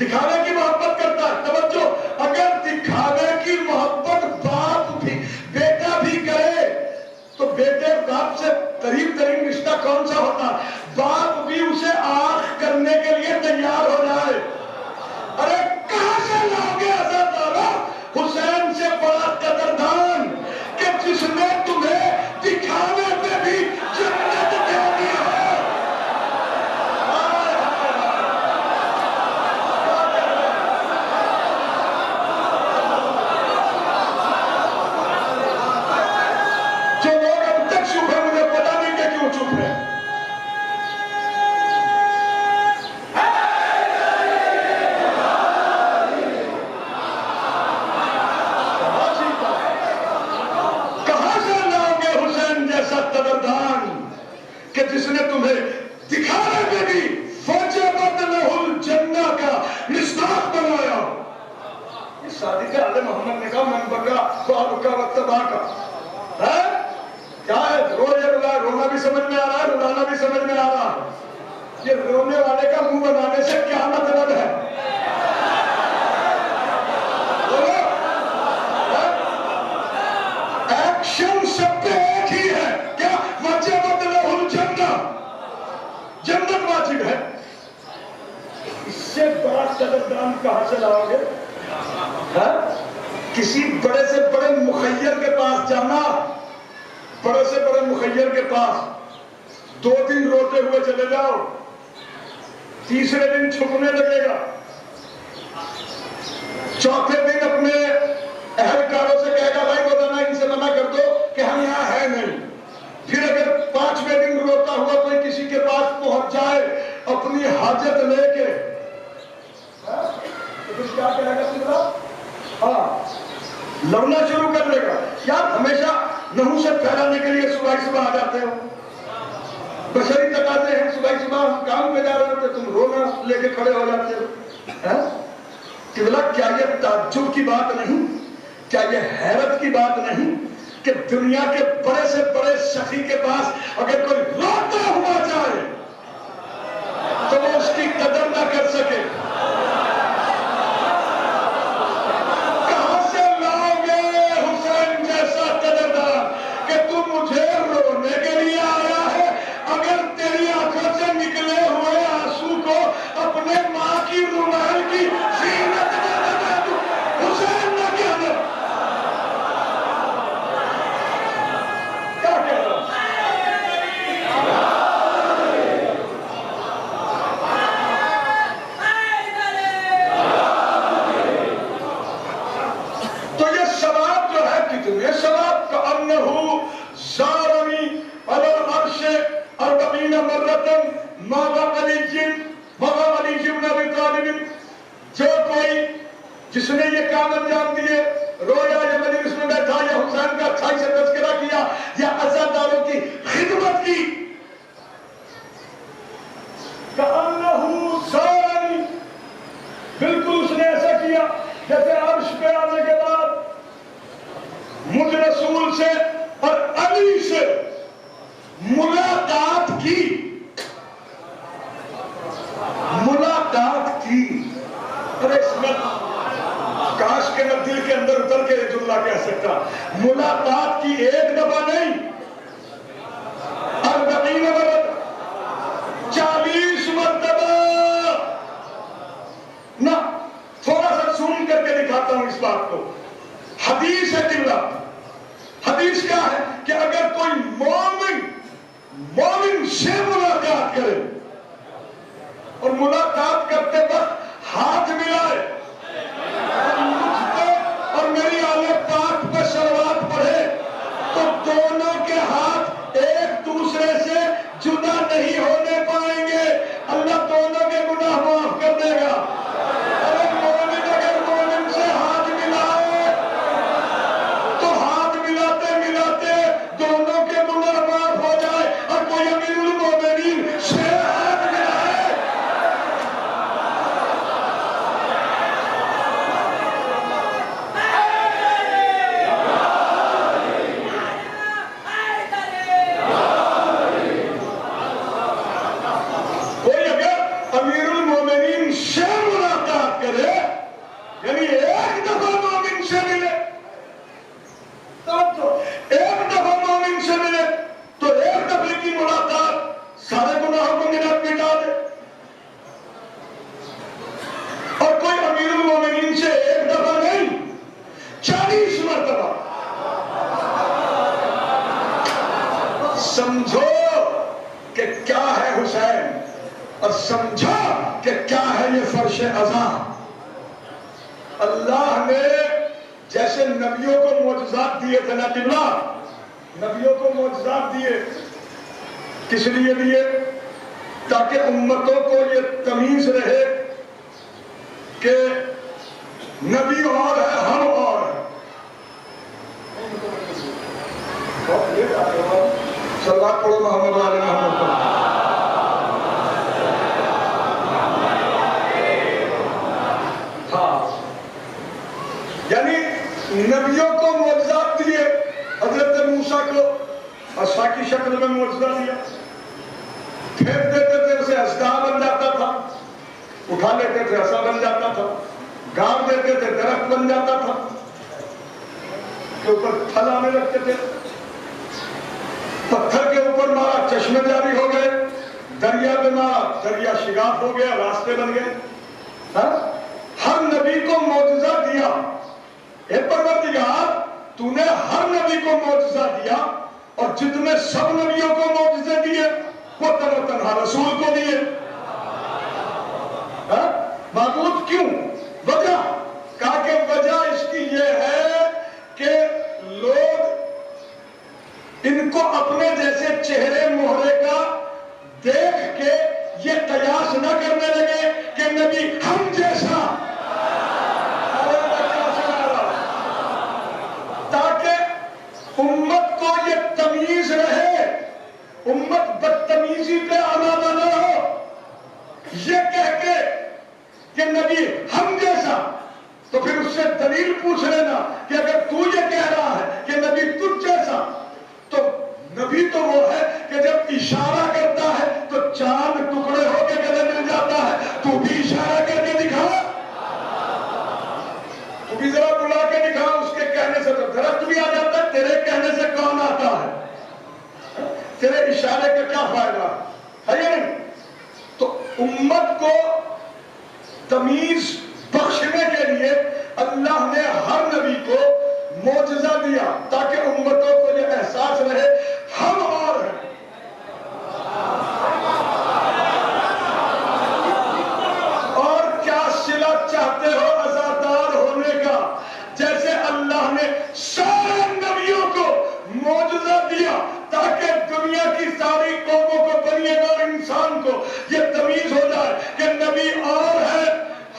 Speaker 2: دکھاوے کی محبت کرتا ہے. توجہ، اگر دکھاوے کی محبت باپ بھی بیٹا بھی کرے تو بیٹے باپ سے قریب ترین رشتہ کون سا ہوتا ہے؟ باپ بھی اسے آنکھ کرنے کے لیے تیار ہو جائے. ارے کہاں سے لاؤ گے عزادارو حسین سے بڑا قدردان کہ جس نے تمہیں دکھاوے پہ بھی جنت دے دی ہے. جو لوگ اب تک چپ ہیں مجھے پتا نہیں کہ کیوں چپ ہیں. کہ جس نے تمہیں دکھانے پہ بھی وجبت لہ الجنہ کا مصداق بنایا. یہ شادی کے آل محمد نے کہا من بکا خواب کا وقتبا کا ہے کیا ہے؟ رونا بھی سمجھ میں آ رہا ہے، رلانا بھی سمجھ میں آ رہا ہے. یہ رونے والے کا منہ بنانے سے کیا مطلب ہے؟ ایکشن سب پہ ایک ہی ہے، کیا؟ وجبت لہ الجنہ، جنت واجب ہے. اس سے بڑا قدردان کہاں سے لاؤ گے؟ کسی بڑے سے بڑے مخیر کے پاس جانا، بڑے سے بڑے مخیر کے پاس 2 دن روتے ہوئے چلے جاؤ، تیسرے دن چھپنے لگے گا، چوتھے دن اپنے اہلکاروں سے کہے گا بھائی روزانہ ان سے منع کر دو کہ ہم یہاں ہے نہیں. پھر اگر 5ویں دن روتا ہوا کوئی کسی کے پاس پہنچ جائے اپنی حاجت لے کے، تو پھر کیا کہے گا تمہارا؟ لڑنا شروع کر دے گا. یار ہمیشہ نحوست پھیلانے کے لیے صبح آ جاتے ہو، بشری تقاضے ہیں، صبح ہم کام پہ جا رہے ہوتے تم رونا لے کے کھڑے ہو جاتے ہو. قبلہ کیا یہ تعجب کی بات نہیں، کیا یہ حیرت کی بات نہیں کہ دنیا کے بڑے سے بڑے سخی کے پاس اگر کوئی روتا ہوا جائے تو وہ اس کی قدر نہ کر سکے؟ کہاں سے لاؤ گے حسین جیسا قدردان کہ تم مجھے رونے کے لیے آیا ہے؟ اگر تیری آنکھوں سے نکلے ہوئے آنسو کو اپنے ماں کی رومال کی زینت نہ بنا دوں، حسین نہ کیا دو. یہ ثواب کأنہ زارنی علی العرش 40 مرتن ماذا علی بن ابی طالب. جو کوئی جس نے یہ کام انجام دیے، رویا یا مجلس میں بیٹھا یا حسین کا اچھائی سے تذکرہ کیا یا عزاداروں کی خدمت کی، کأنہ زارنی، بالکل اس نے ایسا کیا جیسے عرش پہ آنے کے بعد مجھ رسول سے اور علی سے ملاقات کی. ارے اس میں کاش کے میں دل کے اندر اتر کے جملہ کہہ سکتا. ملاقات کی 1 دفعہ نہیں، 40 مرتبہ، 40 مرتبہ. نہ تھوڑا سا زوم کر کے دکھاتا ہوں اس بات کو. حدیث ہے قبلہ، حدیث کیا ہے کہ اگر کوئی مومن سے ملاقات کرے اور ملاقات کرتے وقت ہاتھ ملائے مرتبہ سمجھو کہ کیا ہے حسین اور سمجھو کہ کیا ہے یہ فرش ازاں. اللہ نے جیسے نبیوں کو معجزات دیے تھے نا قبلہ، نبیوں کو معجزات دیے کس لیے دیے؟ تاکہ امتوں کو یہ تمیز رہے کہ نبی اور ہے، ہم اور ہیں. صلوات پڑھو محمد علیہ محمد. ہاں، یعنی نبیوں کو معجزات دیے. حضرت موسیٰ کو عصا کی شکل میں معجزہ دیا، پھینک دیتے تھے اسے اژدہا بن جاتا تھا، اٹھا لیتے تھے عصا بن جاتا تھا، گاڑ دیتے تھے درخت بن جاتا تھا، کے اوپر پھل آنے لگتے تھے. پتھر کے اوپر مارا چشمے جاری ہو گئے، دریا میں مارا دریا شگاف ہو گیا، راستے بن گئے. ہر نبی کو معجزہ دیا. اے پروردگار، تو نے ہر نبی کو معجزہ دیا، اور جتنے سب نبیوں کو معجزے دیے وہ تنہا رسول کو دیے. معبود کیوں؟ وجہ کہا کہ وجہ اس کی یہ ہے کہ لوگ ان کو اپنے جیسے چہرے مہرے کا دیکھ کے یہ قیاس نہ کرنے لگے کہ نبی ہم جیسا. تاکہ امت کو یہ تمیز رہے، امت بدتمیزی پہ آمادہ نہ ہو. یہ کہہ کے کہ نبی ہم جیسا، تو پھر اس سے دلیل پوچھ لینا کہ اگر تو یہ کہہ رہا ہے کہ نبی تجھ جیسا، تو نبی تو وہ ہے کہ جب اشارہ کرتا ہے تو چاند ٹکڑے ہو کے گلے مل جاتا ہے. تو بھی اشارہ کر کے دکھا، تو بھی ذرا بلا کے دکھا. اس کے کہنے سے تو درخت بھی آ جاتا ہے، تیرے کہنے سے کون آتا ہے؟ تیرے اشارے کا کیا فائدہ ہے یا نہیں؟ تو امت کو تمیز بخشنے کے لیے اللہ نے ہر نبی کو معجزہ دیا تاکہ امتوں کو یہ احساس رہے ہم اور ہیں. اور کیا صلہ چاہتے ہو عزادار ہونے کا؟ جیسے اللہ نے سارے نبیوں کو معجزہ دیا تاکہ دنیا کی ساری قوموں کو، بنی نوع انسان کو یہ تمیز ہو جائے کہ نبی اور ہے،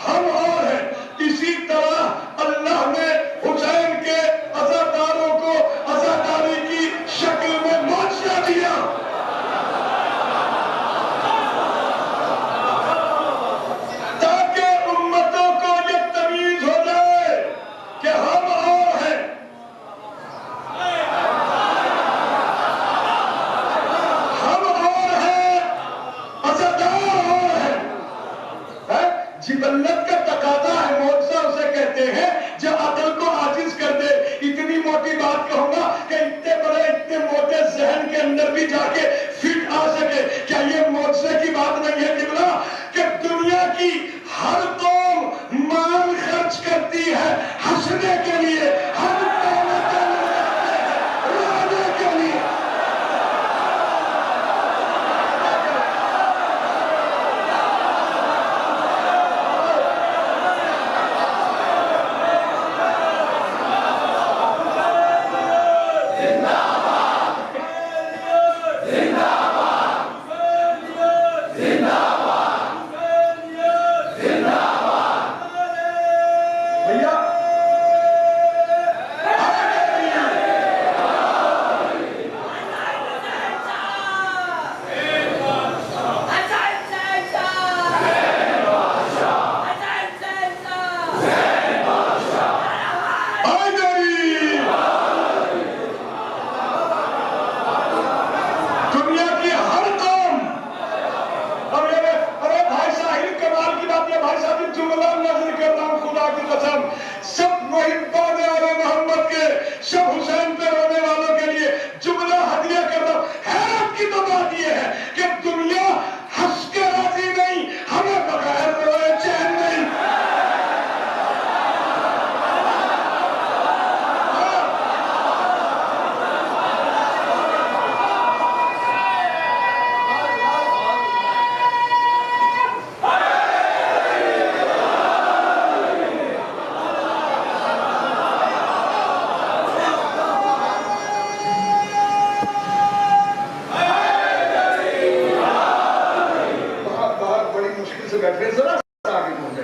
Speaker 2: ہم اور ہیں. اسی طرح اللہ نے حسین کے عزاداروں کو عزاداری کی شکل میں معجزہ دیا. تاکہ امتوں کو یہ تمیز ہو جائے کہ ہم اور ہیں. ہم اور ہیں، عزادار اور ہیں. جبلت کا تقاضا ہے، معجزہ اسے کہتے ہیں جو عقل کو عاجز کر دے. اتنی موٹی بات کہوں گا کہ اتنے بڑے اتنے موٹے ذہن کے اندر بھی جا کے فٹ آ سکے. کیا یہ معجزے کی بات نہیں ہے قبلہ کہ دنیا کی ہر قوم مال خرچ کرتی ہے ہنسنے کے لیے، ہر قوم رونے کے لیے؟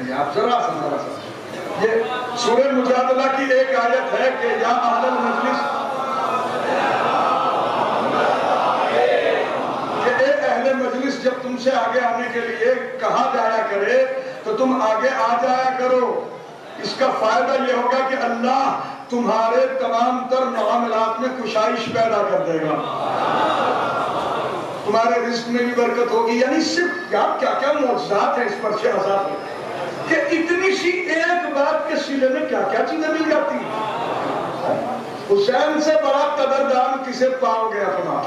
Speaker 2: سمجھیں آپ ذرا سا یہ سورہ مجادلہ کی ایک آیت ہے کہ یا اہل المجلس، کہ اے اہل مجلس جب تم سے آگے آنے کے لیے کہا جایا کرے تو تم آگے آ جایا کرو. اس کا فائدہ یہ ہوگا کہ اللہ تمہارے تمام تر معاملات میں کشائش پیدا کر دے گا، تمہارے رزق میں بھی برکت ہوگی. یعنی صرف کیا کیا معجزات ہیں اس پر سے آزاد ہے کہ اتنی سی ایک بات کے سلے میں کیا کیا چیزیں مل جاتی ہیں. حسین سے بڑا قدردان کسے پاؤ گے اپنا؟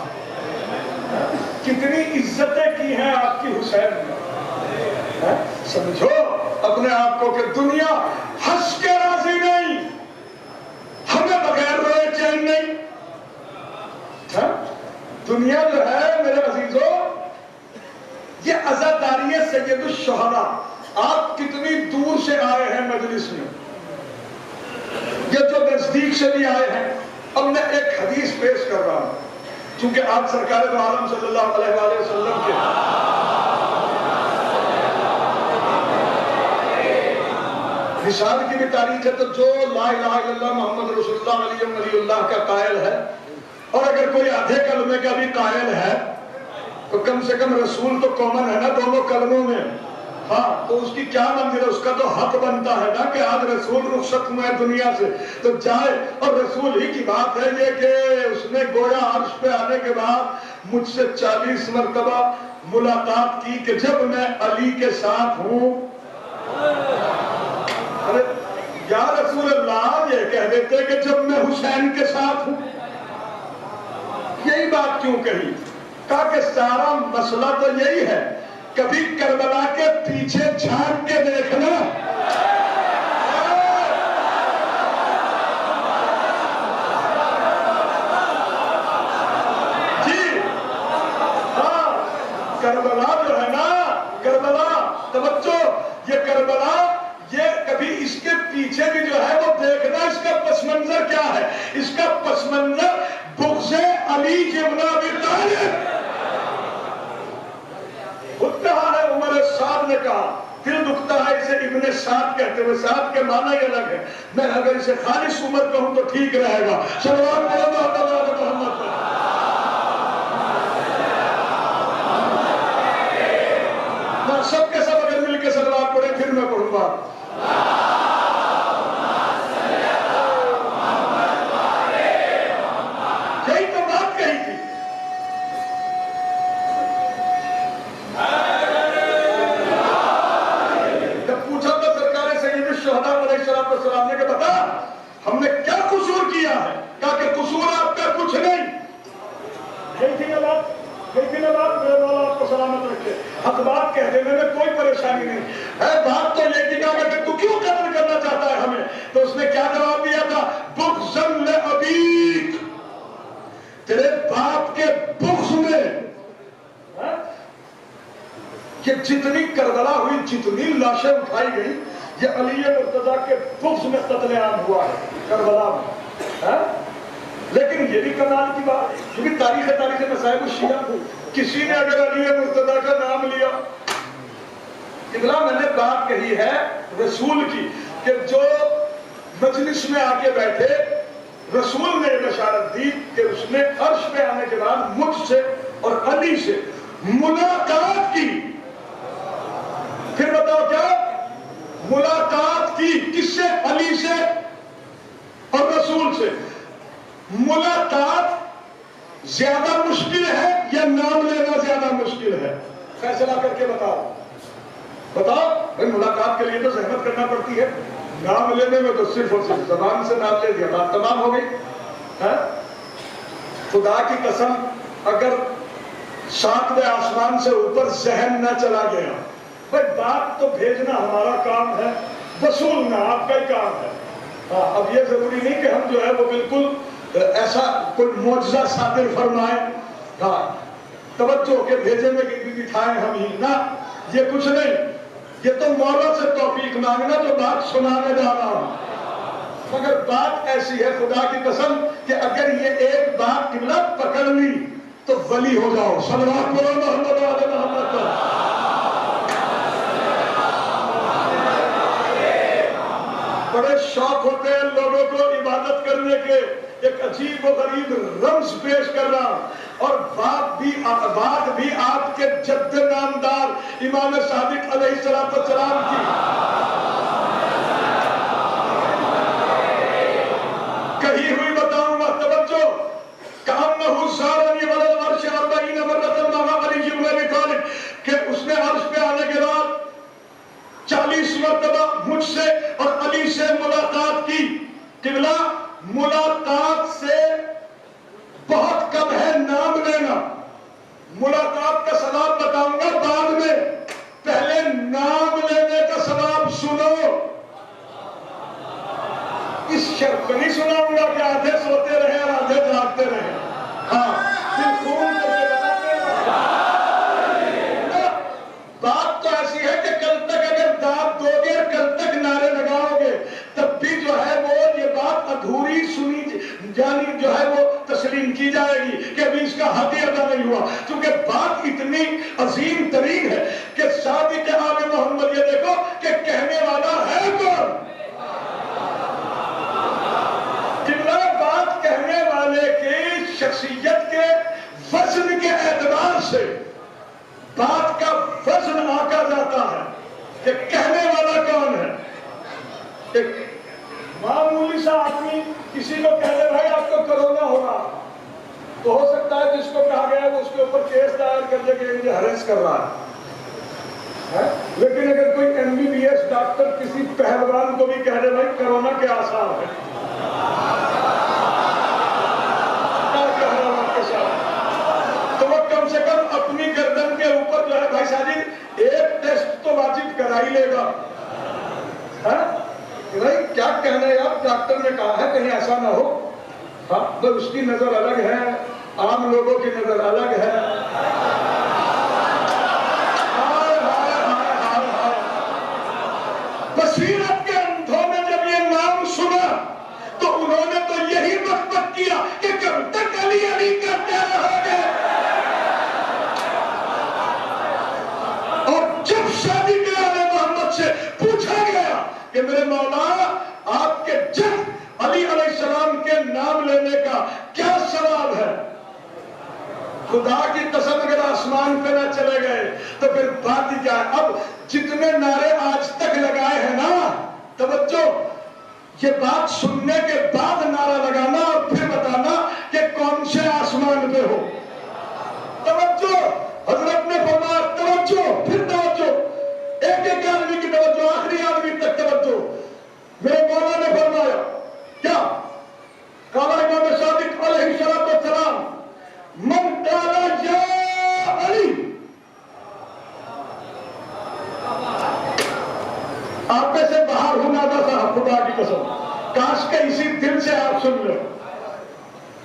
Speaker 2: کتنی عزتیں کی ہیں آپ کی حسین نے. سمجھو اپنے آپ کو کہ دنیا ہنس کے راضی نہیں، ہمیں بغیر روئے چین نہیں. دنیا جو ہے میرے عزیزو یہ عزاداری سید الشہداء. آپ کتنی دور سے آئے ہیں مجلس میں، یہ جو نزدیک سے بھی آئے ہیں. اب میں ایک حدیث پیش کر رہا ہوں چونکہ آپ سرکار دو عالم صلی اللہ علیہ وآلہ وسلم کے وصال کی بھی تاریخ ہے. تو جو لا الہ الا اللہ محمد رسول اللہ علی اللہ کا قائل ہے، اور اگر کوئی آدھے کلمے کا بھی قائل ہے تو کم سے کم رسول تو کامن ہے نا دونوں کلموں میں. ہاں تو اس کی کیا منزل ہے؟ اس کا تو حق بنتا ہے نا کہ آج رسول رخصت ہوئے دنیا سے تو جائے. اور رسول ہی کی بات ہے یہ کہ اس نے گویا عرش پہ آنے کے بعد مجھ سے 40 مرتبہ ملاقات کی کہ جب میں علی کے ساتھ ہوں. ارے یا رسول اللہ یہ کہہ دیتے کہ جب میں حسین کے ساتھ ہوں. یہی بات کیوں کہی؟ کہا کہ سارا مسئلہ تو یہی ہے، کبھی کربلا کے پیچھے جھانک کے دیکھنا. جی ہاں کربلا جو ہے نا، کربلا توجہ، یہ کربلا یہ کبھی اس کے پیچھے بھی جو ہے وہ دیکھنا. اس کا پس منظر کیا ہے؟ اس کا پس منظر بغض علی ابن ابی طالب. خود کہا ہے عمر سعد نے کہا، دل دکھتا ہے اسے ابن سعد کہتے ہوئے. سعد کے معنی ہی الگ ہے. میں اگر اسے خالص عمر کہوں تو ٹھیک رہے گا. صلوات اللہ تعالی محمد پر. میں سب کے سب اگر مل کے صلوات پڑھیں پھر میں پڑھوں گا. یہی تو بات کہی تھی. جب پوچھا تھا سرکار سید الشہداء علیہ السلام نے کہ بتا ہم نے کیا قصور کیا ہے؟ کہا کہ قصور آپ کا کچھ نہیں. یہی تھی نا بات، یہی تھی نا بات. میرے مولا آپ کو سلامت رکھے. حق بات کہہ دینے میں کوئی پریشانی نہیں ہے. بات تو یہ تھی کہ تو کیوں قتل کرنا چاہتا ہے ہمیں؟ تو اس نے کیا جواب دیا تھا؟ بغضا لأبیک، تیرے باپ کے بغض میں. کہ جتنی کربلا ہوئی، جتنی لاشیں اٹھائی گئی، یہ علی مرتضیٰ کے بغض میں قتل عام ہوا ہے کربلا میں. لیکن یہ بھی کمال کی بات، کیونکہ تاریخ مصائب الشیعہ کسی نے اگر علی مرتضیٰ کا نام لیا، اتنا میں نے بات کہی ہے رسول کی کہ جو مجلس میں آ کے بیٹھے، رسول نے یہ بشارت دی کہ اس نے عرش پہ آنے کے بعد مجھ سے اور علی سے ملاقات کی. پھر بتاؤ کیا ملاقات کی؟ کس سے؟ علی سے اور رسول سے. ملاقات زیادہ مشکل ہے یا نام لینا زیادہ مشکل ہے؟ فیصلہ کر کے بتاؤ. بتاؤ بھائی، ملاقات کے لیے تو زحمت کرنا پڑتی ہے، نام لینے میں تو صرف اور صرف زبان سے نام لے دیا بات تمام ہو گئی. خدا کی قسم اگر 7ویں آسمان سے اوپر ذہن نہ چلا گیا، بھائی بات تو بھیجنا ہمارا کام ہے، وصولنا آپ کا ہی کام ہے. اب یہ ضروری نہیں کہ ہم جو ہے وہ بالکل ایسا کوئی معجزہ صادر فرمائیں، توجہ کے بھیجے میں دکھائیں ہم ہی نہ. یہ کچھ نہیں، یہ تو مولا سے توفیق مانگنا جو بات سنانے جا رہا ہوں. مگر بات ایسی ہے خدا کی قسم کہ اگر یہ ایک بات قبلہ پکڑ لی تو ولی ہو جاؤ. صلوات محمد علی محمد. بڑے شوق ہوتے ہیں لوگوں کو عبادت کرنے کے، ایک عجیب و غریب رمز پیش کر رہا ہوں، اور بات بھی آپ کے جد نامدار امام صادق علیہ السلام کی۔ کہی ہوئی بتاؤں گا، توجہ، کأنہ زارنی ولی العرش 40 مرۃ مع علی بن ابی طالب، کہ اس نے عرش پہ آنے کے بعد 40 مرتبہ مجھ سے اور علی سے ملاقات کی۔ قبلہ، ملاقات سے بہت کم ہے نام لینا، ملاقات کا ثواب بتاؤں گا بعد میں، پہلے نام لینے کا ثواب سنو۔ اس شرط پہ نہیں سناؤں گا کہ آدھے سوتے رہے اور آدھے جاگتے رہے، ہاں پھر خون کر کے بتاتے ہیں۔ بات تو ایسی ہے کہ کل تک اگر داد دو گے، کل تک نعرے لگاؤ گے، تب بھی جو ہے وہ یہ بات ادھوری سنی جانی جو ہے وہ تسلیم کی جائے گی کہ ابھی اس کا حق ادا نہیں ہوا، کیونکہ بات اتنی عظیم ترین ہے کہ صادق آل محمد، یہ دیکھو کہ کہنے والا ہے کون؟ بات کہنے والے کی شخصیت کے وزن کے اعتبار سے بات کا وزن آنکا جاتا ہے کہ کہنے والا کون ہے۔ ایک معمولی سا آدمی کسی کو کہہ دے بھائی آپ کو کرونا ہو رہا، تو ہو سکتا ہے جس کو کہا گیا وہ اس کے اوپر کیس دائر کر دے کہ مجھے ہریس کر رہا ہے، لیکن اگر کوئی MBBS ڈاکٹر کسی پہلوان کو بھی کہہ دے بھائی کرونا کے آثار ہے، تو وہ کم سے کم اپنی گردن کے اوپر جو ہے بھائی ساجد ایک ٹیسٹ تو واجب کرا ہی لے گا، بھائی کیا کہنا ہے یار، ڈاکٹر نے کہا ہے کہیں ایسا نہ ہو۔ ہاں تو اس کی نظر الگ ہے، عام لوگوں کی نظر الگ ہے۔ بصیرت کے اندھوں نے جب یہ نام سنا تو انہوں نے تو یہی مقصد کیا کہ کب تک علی علی کرتے رہو گے، اور جب شادی کے آل محمد سے پوچھا گیا کہ میرے مولا آپ کے جد علی علیہ السلام کے نام لینے کا کیا ثواب ہے، خدا کی قسم اگر آسمان پہ نہ چلے گئے تو پھر بات ہی کیا ہے۔ اب جتنے نعرے آج تک لگائے ہیں نا، توجہ، یہ بات سننے کے بعد نعرہ لگانا اور پھر بتانا کہ کون سے آسمان پہ ہو۔ توجہ، حضرت نے فرمایا توجہ، پھر توجہ، ایک ایک آدمی کی توجہ، آخری آدمی تک توجہ۔ میرے مولا نے فرمایا کیا؟ قال امام صادق علیہ السلام، من قال یا علی، آپ میں سے باہر ہوں نادا صاحب، خدا کی قسم کاش کہ اسی دل سے آپ سن لیں،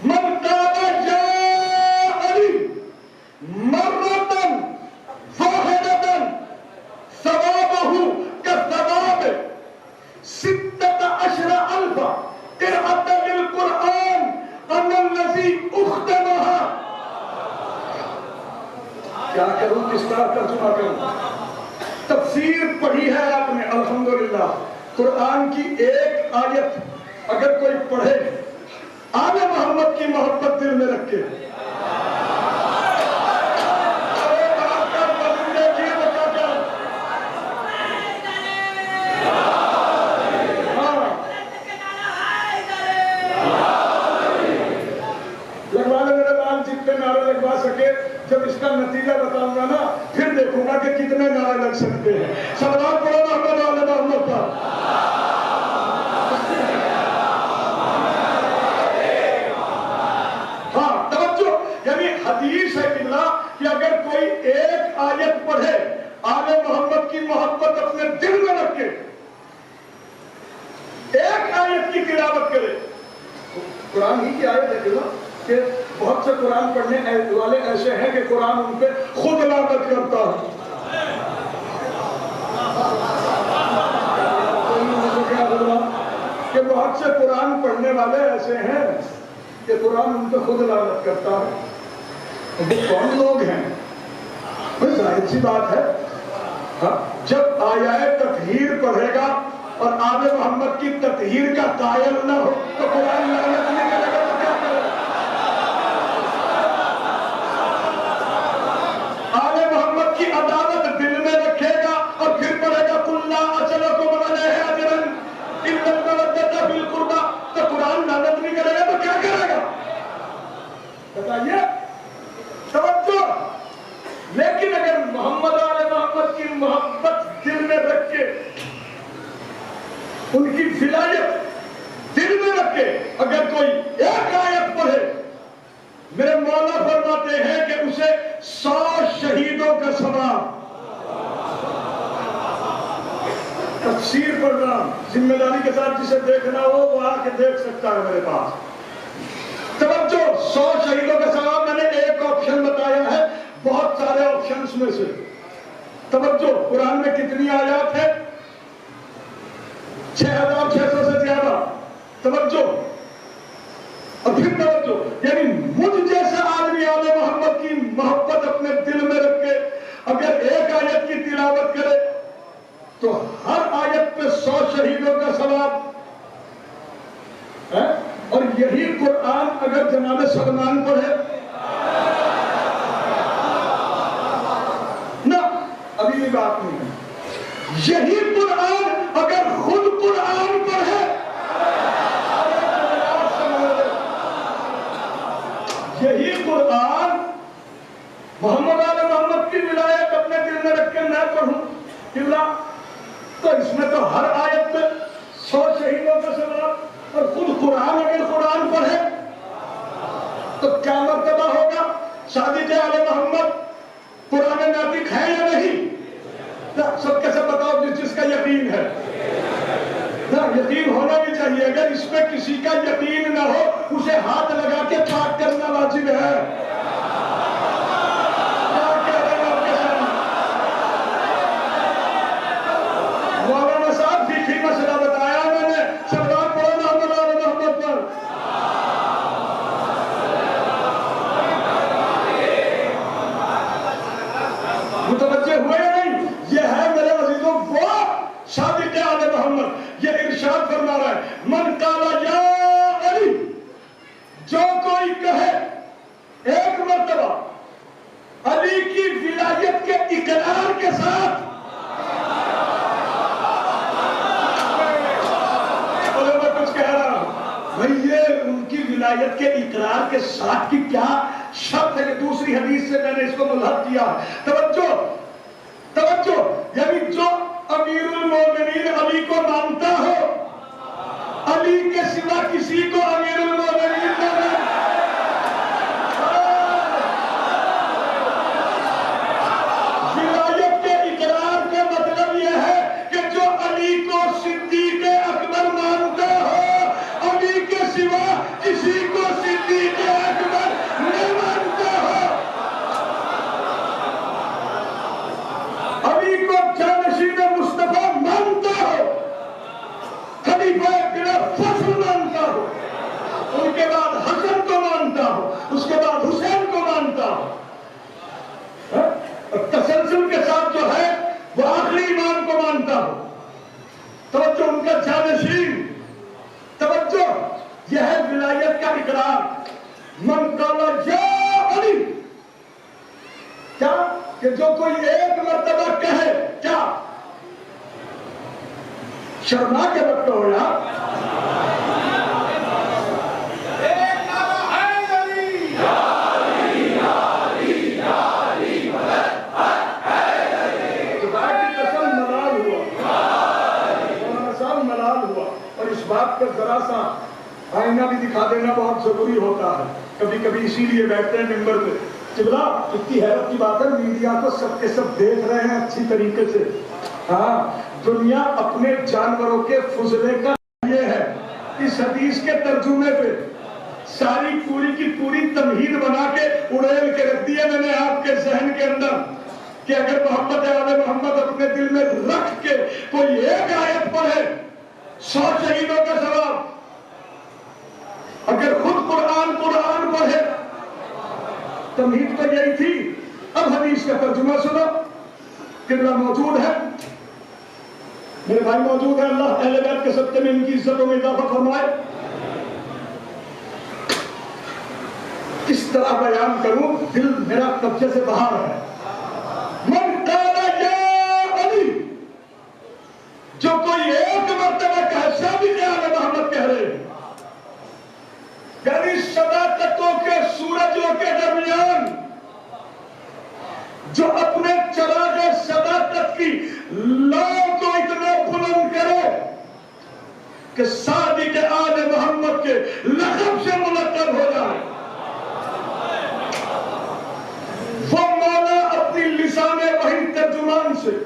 Speaker 2: من قال یا علی مرتن واحدتن ثوابہ کثواب 16,000 قرأۃ للقرآن ان الذی اختمہا۔ کیا کروں، کس طرح ترجمہ کروں؟ تفسیر پڑھی ہے آپ نے الحمدللہ، قرآن کی ایک آیت اگر کوئی پڑھے آل محمد کی محبت دل میں رکھ کے، جب اس کا نتیجہ بتاؤں گا نا پھر دیکھوں گا کہ کتنے نعرے لگ سکتے ہیں۔ صلوات پڑھو محمد والے محمد پر۔ ہاں توجہ، یعنی حدیث ہے قبلہ کہ اگر کوئی ایک آیت پڑھے آل محمد کی محبت اپنے دل میں رکھ کے ایک آیت کی تلاوت کرے، قرآن ہی کی آیت ہے قبلہ کہ بہت سے قرآن پڑھنے والے ایسے ہیں کہ قرآن ان پہ خود لعنت کرتا ہے۔ کہ بہت سے قرآن پڑھنے والے ایسے ہیں کہ قرآن ان پہ خود لعنت کرتا ہے۔ وہ کون لوگ ہیں؟ ظاہر سی بات ہے، جب آیات تطہیر پڑھے گا اور آل محمد کی تطہیر کا قائل نہ ہو تو قرآن لعنت نہیں کرے گا تو کیا کرے گا؟ آل محمد کی عداوت دل میں رکھے گا اور پھر پڑھے گا قُلْ لَا أَسْأَلُكُمْ عَلَيْهِ أَجْرًا إِلَّا الْمَوَدَّةَ فِي الْقُرْبَى تو قرآن لعنت نہیں کرے گا تو کیا کرے گا؟ بتائیے توجہ. لیکن اگر محمد آل محمد کی محبت دل میں رکھ کے ان کی ولایت دل میں رکھ کے اگر کوئی ایک آیت پڑھے میرے مولا فرماتے ہیں کہ اسے 100 شہیدوں کا ثواب. تفسیر پڑھنا ذمہ داری کے ساتھ جسے دیکھنا ہو وہ آ کے دیکھ سکتا ہے میرے پاس. توجہ 100 شہیدوں کا ثواب میں نے ایک آپشن بتایا ہے بہت سارے آپشنز میں سے. توجہ قرآن میں کتنی آیات ہے؟ 6600 سے زیادہ. توجہ اور پھر توجہ یعنی مجھ جیسا آدمی آل محمد کی محبت اپنے دل میں رکھ کے اگر ایک آیت کی تلاوت کرے تو ہر آیت پہ 100 شہیدوں کا ثواب ہے. اور یہی قرآن اگر جناب سلمان پڑھے نہ ابھی بھی بات نہیں ہے. یہی قرآن اگر خود قرآن پڑھے یہی قرآن محمد آل محمد کی ولایت اپنے دل میں رکھ کے میں پڑھوں اللہ تو اس میں تو ہر آیت پہ 100 شہیدوں کا ثواب. اور خود قرآن اگر قرآن پڑھے تو کیا مرتبہ ہوگا؟ صادق آل محمد قرآن ناطق ہے یا نہیں؟ سب کے سب بتاؤ جس کا یقین ہے. یقین ہونا بھی چاہیے. اگر اس پہ کسی کا یقین نہ ہو اسے ہاتھ لگا کے پاک کرنا واجب ہے. کیا کہہ رہے ہیں آپ کے سامنے؟ مولانا صاحب فقہی مسئلہ بتایا میں نے. سردار پڑھو محمد آل محمد پر. متوجہ ہوئے یا نہیں؟ یہ ہے میرے عزیزوں وہ صادق آل محمد. یہ ارشاد فرما رہا ہے من قال یا علی جو کوئی کہے ایک مرتبہ علی کی ولایت کے اقرار کے ساتھ میں کچھ کہہ رہا ہوں بھئی یہ ان کی ولایت کے اقرار کے ساتھ کی کیا شرط ہے کہ دوسری حدیث سے میں نے اس کو ملحق کیا. توجہ توجہ یعنی جو امیر المومنین علی کو مانتا ہو علی کے سوا کسی کو امیر المومنین نہ مانتا. ولایت کے اقرار کا مطلب یہ ہے کہ جو علی کو صدیق اکبر مانتا ہو علی کے سوا کسی کو صدیق اکبر نہیں مانتا ہو. علی کو جانشین مصطفیٰ مانتا ہو خلیفہ بلا فصل مانتا ہو ان کے بعد حسن کو مانتا ہو اس کے بعد حسین کو مانتا ہو. تسلسل کے ساتھ جو ہے وہ آخری امام کو مانتا ہو. توجہ ان کا جانشین. توجہ یہ ہے ولایت کا اقرار. من قال یا علی کیا کہ جو کوئی ایک مرتبہ کہے کیا شرما کے وقت ہو یار بات کا ذرا سا آئینہ بھی دکھا دینا بہت ضروری ہوتا ہے. کبھی کبھی اسی لیے بیٹھتے ہیں ممبر پہ. چبلا اتنی حیرت کی بات ہے میڈیا کو سب کے سب دیکھ رہے ہیں اچھی طریقے سے. ہاں دنیا اپنے جانوروں کے فضلے کا یہ ہے. اس حدیث کے ترجمے پہ ساری پوری کی پوری تمہید بنا کے اڑیل کے رکھ دی ہے میں نے آپ کے ذہن کے اندر کہ اگر محمد آل محمد اپنے دل میں رکھ کے کوئی ایک آیت پڑھے 100 شہیدوں کا ثواب. اگر خود قرآن پڑھے تمہید تو یہی تھی. اب حدیث کا ترجمہ سنو. قبلہ موجود ہے میرے بھائی موجود ہیں، اللہ اہل بیت کے صدقے میں ان کی عزتوں میں اضافہ فرمائے۔ کس طرح بیان کروں، دل میرا قبضے سے باہر ہے۔ من قال یا علی، جو کوئی ایک مرتبہ کہے، صادق آل محمد کہہ رہے ہیں، یعنی صداقتوں کے سورجوں کے درمیان جو اپنے چراغ صداقت کی لو کو اتنا بلند کرے کہ صادق آل محمد کے لقب سے ملقب ہو جائے، وہ مولا اپنی لسان وحی ترجمان سے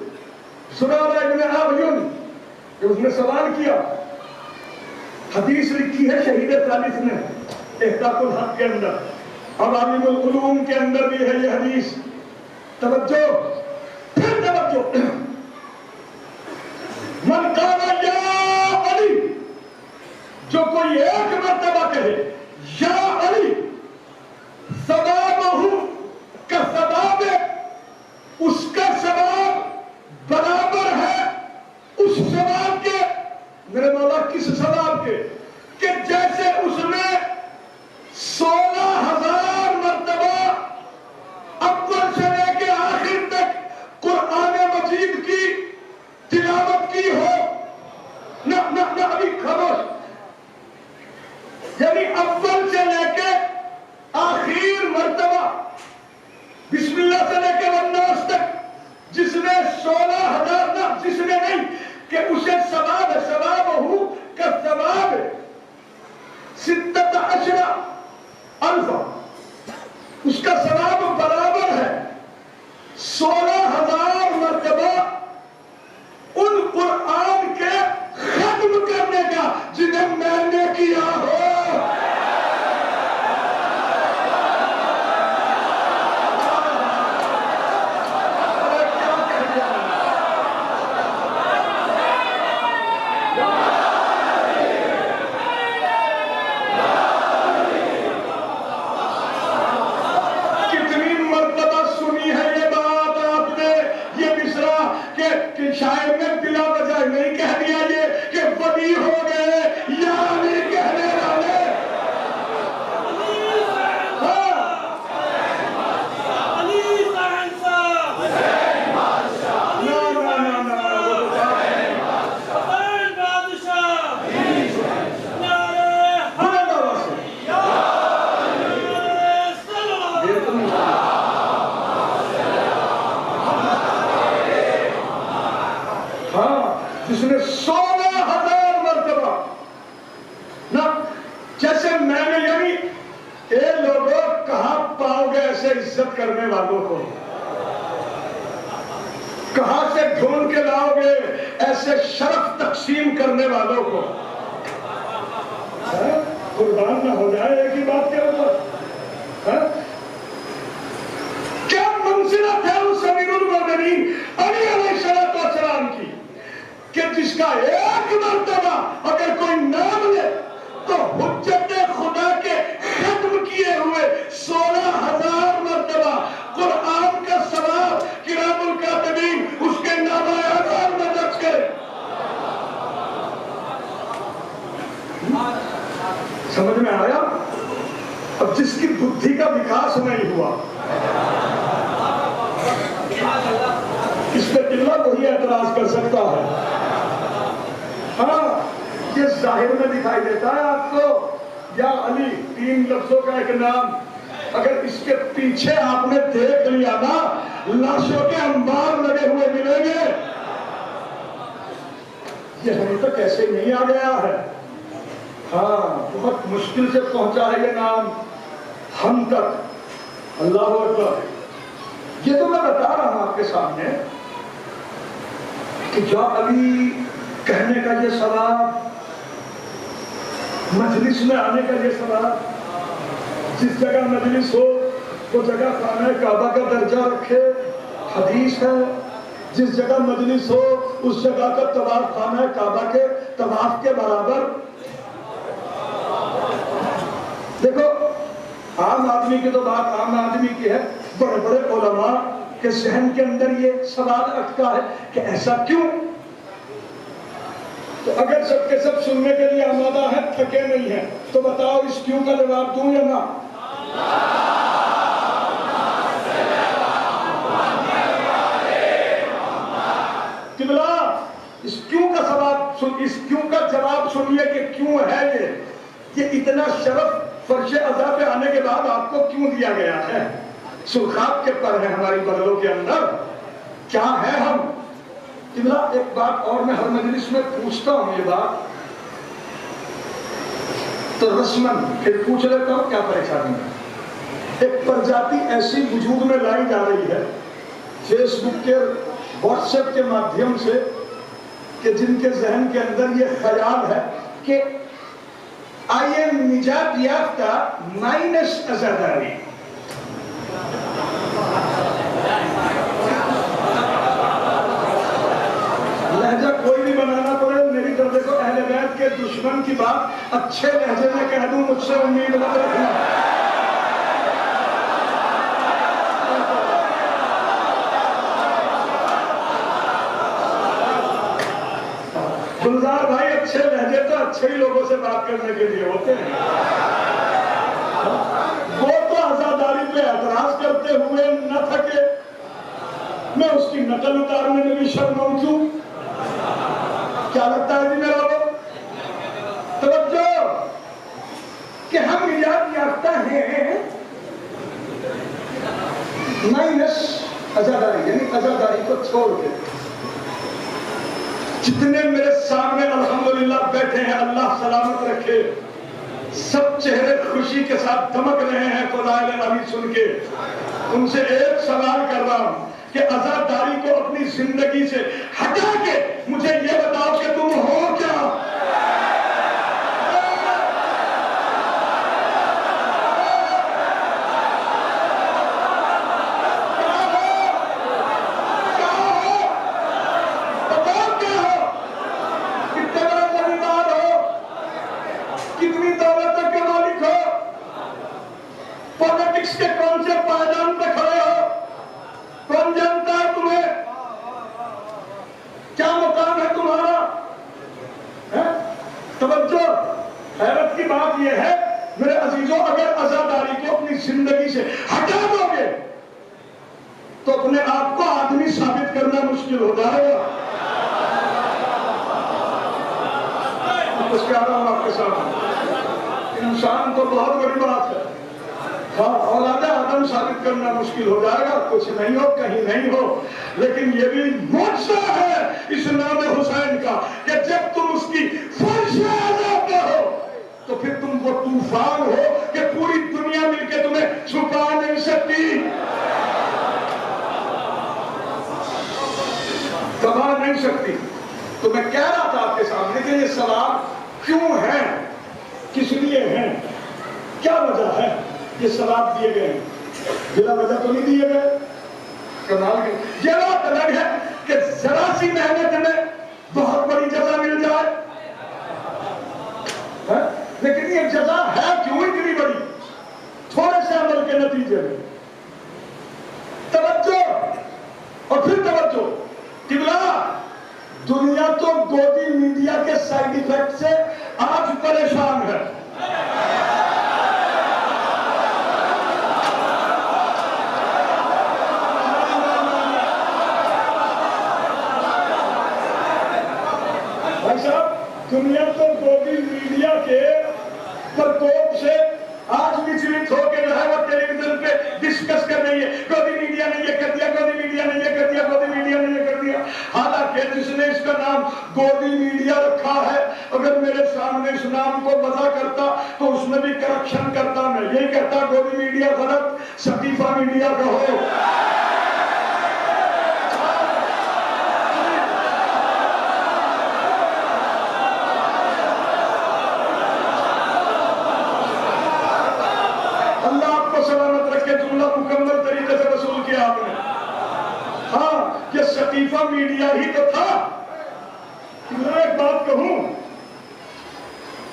Speaker 2: سرارہ ابن عابیون کہ اس نے سوال کیا، حدیث لکھی ہے شہید ثالث نے احقاق الحق کے اندر، عوالم العلوم کے اندر بھی ہے یہ حدیث، توجہ پھر توجہ، من قال یا علی، جو کوئی ایک مرتبہ کہے یا علی، ثوابہ کا ثواب، اس کا ثواب برابر ہے اس ثواب کے، میرے مولا کس ثواب کے، کہ جیسے اس نے 16,000 مرتبہ اول سے لے کے آخر تک قرآن مجید کی تلاوت کی ہو۔ نہ ابھی خاموش، یعنی اول سے لے کے آخر مرتبہ بسم اللہ سے لے کے والناس تک جس نے 16,000، نہ جس نے نہیں، کہ اسے ثواب ہے، ثواب ہو کا ثواب 16,000، اس کا ثواب برابر ہے 16,000 مرتبہ ان قرآن کے ختم کرنے کا جنہیں میں نے کیا ہو۔ شاید میں بلا وجہ نہیں کہہ دیا یہ کہ ولی ہو گئے یا نہیں کہنے والے۔ جس نے 16,000 مرتبہ، نہ جیسے میں نے، یعنی اے لوگوں کہاں پاؤ گے ایسے عزت کرنے والوں کو، کہاں سے ڈھونڈ کے لاؤ گے ایسے شرف تقسیم کرنے والوں کو؟ قربان نہ ہو جائے ایک ہی بات کے اوپر۔ کیا منزلت ہے اس امیر المومنین علی علیہ السلام کی کہ جس کا ایک مرتبہ اگر کوئی نام لے تو حجت خدا کے ختم کیے ہوئے 16,000 مرتبہ قرآن کا ثواب کرام الکاتبین اس کے نامہ اعمال میں درج کرے۔ سمجھ میں آیا؟ اب جس کی بدھی کا وکاس نہیں ہوا، اس پہ دلہ وہی اعتراض کر سکتا ہے۔ ہاں یہ ظاہر میں دکھائی دیتا ہے آپ کو، یا علی 3 لفظوں کا ایک نام، اگر اس کے پیچھے آپ نے دیکھ لیا نا لاشوں کے انبار لگے ہوئے ملیں گے۔ یہ ہمیں تک ایسے ہی نہیں آ گیا ہے، ہاں بہت مشکل سے پہنچا ہے یہ نام ہم تک۔ اللہ اکبر۔ یہ تو میں بتا رہا ہوں آپ کے سامنے کہ یا علی کہنے کا یہ ثواب، مجلس میں آنے کا یہ ثواب، جس جگہ مجلس ہو وہ جگہ خانہ کعبہ کا درجہ رکھے، حدیث ہے، جس جگہ مجلس ہو اس جگہ کا طواف خانہ کعبہ کے طواف کے برابر۔ دیکھو عام آدمی کی تو بات عام آدمی کی ہے، بڑے بڑے علماء کے ذہن کے اندر یہ سوال اٹھتا ہے کہ ایسا کیوں؟ تو اگر سب کے سب سننے کے لیے آمادہ ہیں، تھکے نہیں ہیں، تو بتاؤ اس کیوں کا جواب دوں یا نہ؟ قبلہ اس کیوں کا جواب سنیے کہ کیوں ہے یہ اتنا شرف فرش عزا پہ آنے کے بعد آپ کو کیوں دیا گیا ہے؟ سرخاب کے پر ہیں ہماری بغلوں کے اندر، کیا ہے ہم؟ قبلہ ایک بات اور میں ہر مجلس میں پوچھتا ہوں، یہ بات تو رسمن پھر پوچھ لیتا ہوں، کیا پریشانی ہے؟ ایک پرجاتی ایسی وجود میں لائی جا رہی ہے فیس بک کے واٹس ایپ کے مادھیم سے کہ جن کے ذہن کے اندر یہ خیال ہے کہ آئی ایم نجات یافتہ مائنس عزاداری۔ لہجہ کوئی بھی بنانا پڑے، میری طرف دیکھو، اہل بیت کے دشمن کی بات اچھے لہجے میں کہہ دوں، مجھ سے امید نہ رکھنا۔ گلزار بھائی، اچھے لہجے تو اچھے ہی لوگوں سے بات کرنے کے لیے ہوتے ہیں۔ وہ تو عزاداری پہ اعتراض کرتے ہوئے نہ تھکے، میں اس کی نقل اتارنے میں بھی شرماؤں کیوں؟ کیا لگتا ہے جی میرا وہ؟ توجہ کہ ہم نجات یافتہ ہیں مائنس عزاداری، یعنی عزاداری کو چھوڑ کے۔ جتنے میرے سامنے الحمدللہ بیٹھے ہیں، اللہ سلامت رکھے، سب چہرے خوشی کے ساتھ دمک رہے ہیں فضائل نبی سن کے۔ ان سے ایک سوال کر رہا ہوں کہ عزاداری کو اپنی زندگی سے ہٹا کے مجھے یہ بتاؤ کہ تم ہو کیا؟ پالیٹکس کے کون سے پائدان پہ کھڑے ہو؟ کون جانتا ہے تمہیں؟ کیا مقام ہے تمہارا؟ توجہ، حیرت کی بات یہ ہے میرے عزیزوں، اگر عزاداری کو اپنی زندگی سے ہٹا دو گے تو اپنے آپ کو آدمی ثابت کرنا مشکل ہو جائے گا۔ کچھ کہہ رہا ہوں آپ کے سامنے، انسان تو بہت بڑی بات ہے، اولاد آدم ثابت کرنا مشکل ہو جائے گا، کچھ نہیں ہو، کہیں نہیں ہو، لیکن یہ بھی معجزہ ہے اس نام حسین کا کہ جب تم اس کی فرش اعلیٰ پہ ہو تو پھر تم وہ طوفان ہو کہ پوری دنیا مل کے تمہیں چھپا نہیں سکتی، دبا نہیں سکتی۔ تو میں کہہ رہا تھا آپ کے سامنے کہ یہ سوال کیوں ہے، کس لیے ہیں، کیا وجہ ہے یہ سواب دیے گئے ہیں؟ بلا وجہ تو نہیں دیے گئے، کمال کے۔ یہ بات الگ ہے کہ ذرا سی محنت میں بہت بڑی جزا مل جائے، لیکن یہ جزا ہے کیوں اتنی بڑی؟ تھوڑے سے عمل کے نتیجے میں۔ توجہ، اور پھر توجہ، قبلہ دنیا تو گودی میڈیا کے سائیڈ ایفیکٹ سے آج پریشان ہے۔ دنیا تو گودی میڈیا کے پرکوپ سے آج وچلت ہو کے جو ہے وہ ٹیلی ویژن پہ ڈسکس کر رہی ہے، گودی میڈیا نے یہ کر دیا، گودی میڈیا نے یہ کر دیا، گودی میڈیا نے یہ کر دیا۔ حالانکہ جس نے اس کا نام گودی میڈیا رکھا ہے، اگر میرے سامنے اس نام کو وضع کرتا تو اس میں بھی کرپشن کرتا، میں یہی کہتا گودی میڈیا غلط، سقیفہ میڈیا کہو۔ مکمل طریقے سے وصول کیا آپ نے۔ ہاں، یہ سقیفہ میڈیا ہی تو تھا۔ میں ایک بات کہوں،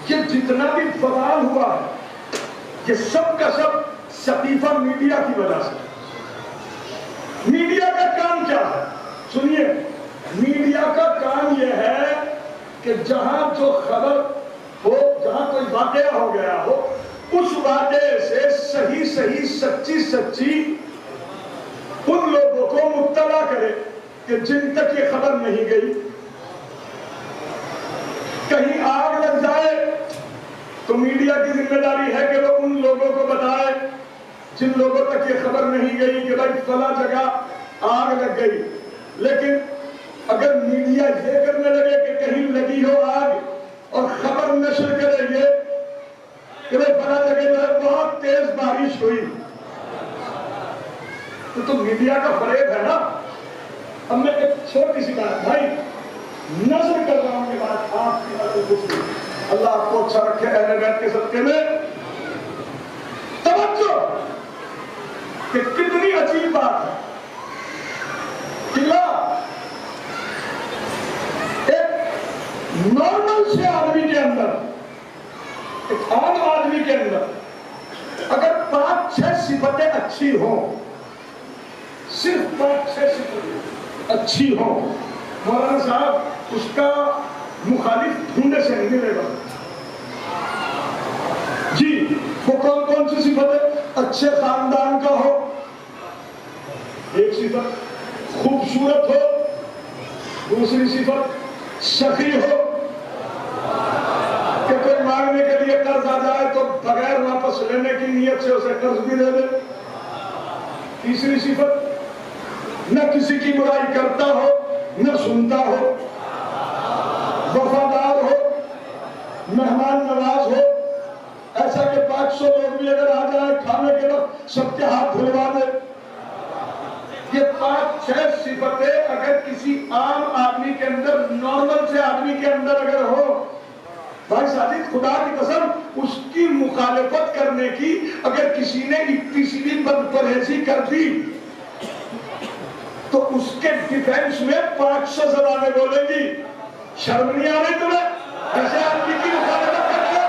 Speaker 2: یہ جتنا بھی فضال ہوا ہے یہ سب کا سب سقیفہ میڈیا کی وجہ سے۔ میڈیا کا کام کیا ہے؟ سنیے، میڈیا کا کام یہ ہے کہ جہاں جو خبر ہو، جہاں کوئی واقعہ ہو گیا ہو، اس واقعے سے صحیح صحیح سچی سچی ان لوگوں کو مطلع کرے کہ جن تک یہ خبر نہیں گئی۔ کہیں آگ لگ جائے تو میڈیا کی ذمہ داری ہے کہ وہ ان لوگوں کو بتائے جن لوگوں تک یہ خبر نہیں گئی کہ بھائی فلاں جگہ آگ لگ گئی۔ لیکن اگر میڈیا یہ کرنے لگے کہ کہیں لگی ہو آگ اور خبر نشر کرے یہ کہ بھائی فلاں جگہ جو ہے بہت تیز بارش ہوئی، تو میڈیا کا فریب ہے نا۔ اب میں ایک چھوٹی سی بات بھائی نظر کر رہا ہوں کہ بات آپ کی بات خوشی، اللہ آپ کو اچھا رکھے اہل بیت کے صدقے میں۔ توجہ کہ کتنی عجیب بات ہے کہ ایک نارمل سے آدمی کے اندر، ایک عام آدمی کے اندر اگر 5-6 صفتیں اچھی ہوں، صرف 5-6 صفتیں اچھی ہوں، مولانا صاحب اس کا مخالف ڈھونڈنے سے نہیں ملے گا۔ جی وہ کون کون سی صفت ہے؟ اچھے خاندان کا ہو ایک صفت، خوبصورت ہو دوسری صفت، سخی ہو کہ کوئی مانگنے کے لیے قرض آ جائے تو بغیر واپس لینے کی نیت سے اسے قرض بھی دے دے، تیسری صفت نہ کسی کی برائی کرتا ہو نہ سنتا ہو، وفادار ہو، مہمان نواز ہو، ایسا کہ 500 لوگ بھی اگر آ جائیں کھانے کے وقت سب کے ہاتھ دھلوا دے۔ یہ 5-6 صفتیں اگر کسی عام آدمی کے اندر، نارمل سے آدمی کے اندر اگر ہو، بھائی ساجد خدا کی قسم اس کی مخالفت کرنے کی اگر کسی نے اتنی سی بھی بد پرہیزی کر دی تو اس کے ڈیفینس میں 500 زبانیں بولے گی۔ شرم نہیں آ رہی تمہیں ایسے آدمی کی مخالفت کرتے؟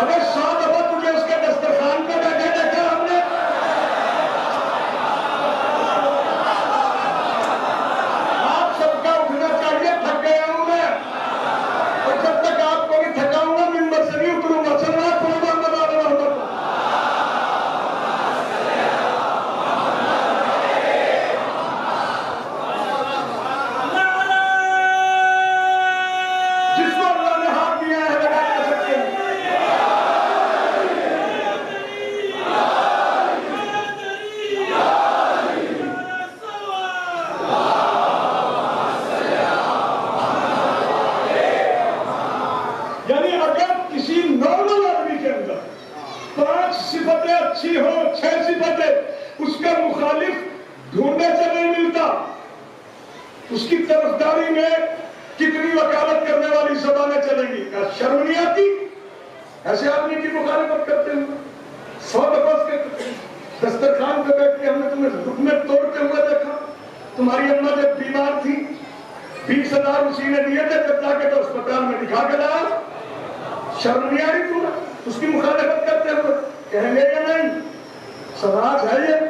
Speaker 2: ابھی 100 دفعہ تجھے اس کے دسترخوان پہ بیٹھے دیکھا ہم نے۔ آپ سب کا اٹھنا چاہیے، تھک گیا ہوں میں، اور جب تک آپ کو بھی تھکاؤں گا منبر سے نہیں اتروں گا۔ چلنا پڑھو محمد آل محمد۔ جس کو اللہ نے ہاتھ دیا ہے لگا کر سکتے ہیں۔ یعنی اگر کسی نارمل آدمی کے اندر 5 صفتیں اچھی ہو، 6 صفتیں، اس کا مخالف ڈھونڈنے سے نہیں ملتا، اس کی طرفداری میں کتنی وکالت کرنے والی زبانیں چلیں گی، کیا شرم نہیں آتی ایسے آدمی کی مخالفت کرتے ہیں؟ 100 دفعہ اس کے دسترخوان پہ بیٹھ کے ہم نے تمہیں رکنے توڑتے ہوئے دیکھا۔ تمہاری اماں جب بیمار تھی 20,000 اسی نے دیے تھے، جب جا کے تو اسپتال میں دکھا کے لایا۔ شرم نہیں آ رہی تمہیں اس کی مخالفت کرتے ہوئے؟ کہیں گے یا نہیں؟ سماج ہے یہ،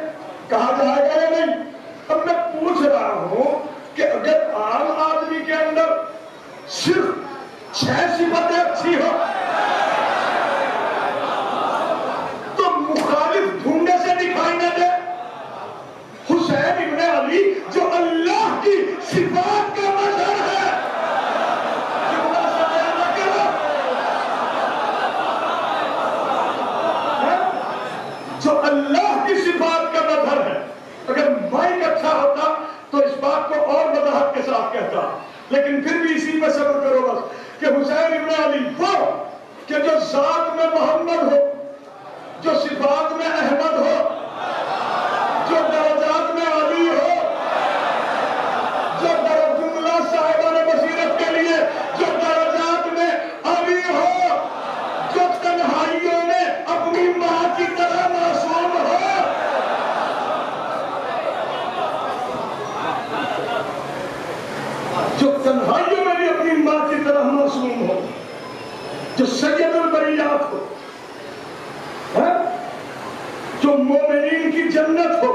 Speaker 2: کہا جائے گا یا نہیں؟ اب میں پوچھ رہا ہوں کہ اگر عام آدمی کے اندر صرف 6 صفتیں اچھی ہو تو مخالف ڈھونڈنے سے دکھائی نہ دے۔ حسین ابن علی جو اللہ کی صفات کا مظہر ہے، جو اللہ کی صفات کا مظہر ہے، اگر مائک اچھا ہوتا تو اس بات کو اور وضاحت کے ساتھ کہتا، لیکن پھر بھی اسی میں صبر کرو بس کہ حسین ابن علی وہ کہ جو ذات میں محمد ہو، جو صفات میں احمد ہو، جو درجات میں علی ہو، جو جملہ صاحبان بصیرت کے لیے جو درجات میں علی ہو، جو تنہائیوں میں اپنی ماں کی طرح معصوم ہو، جو تنہائیوں میں بھی اپنی ماں کی طرح معصوم ہو، جو سید البریات ہو، جو مومنین کی جنت ہو،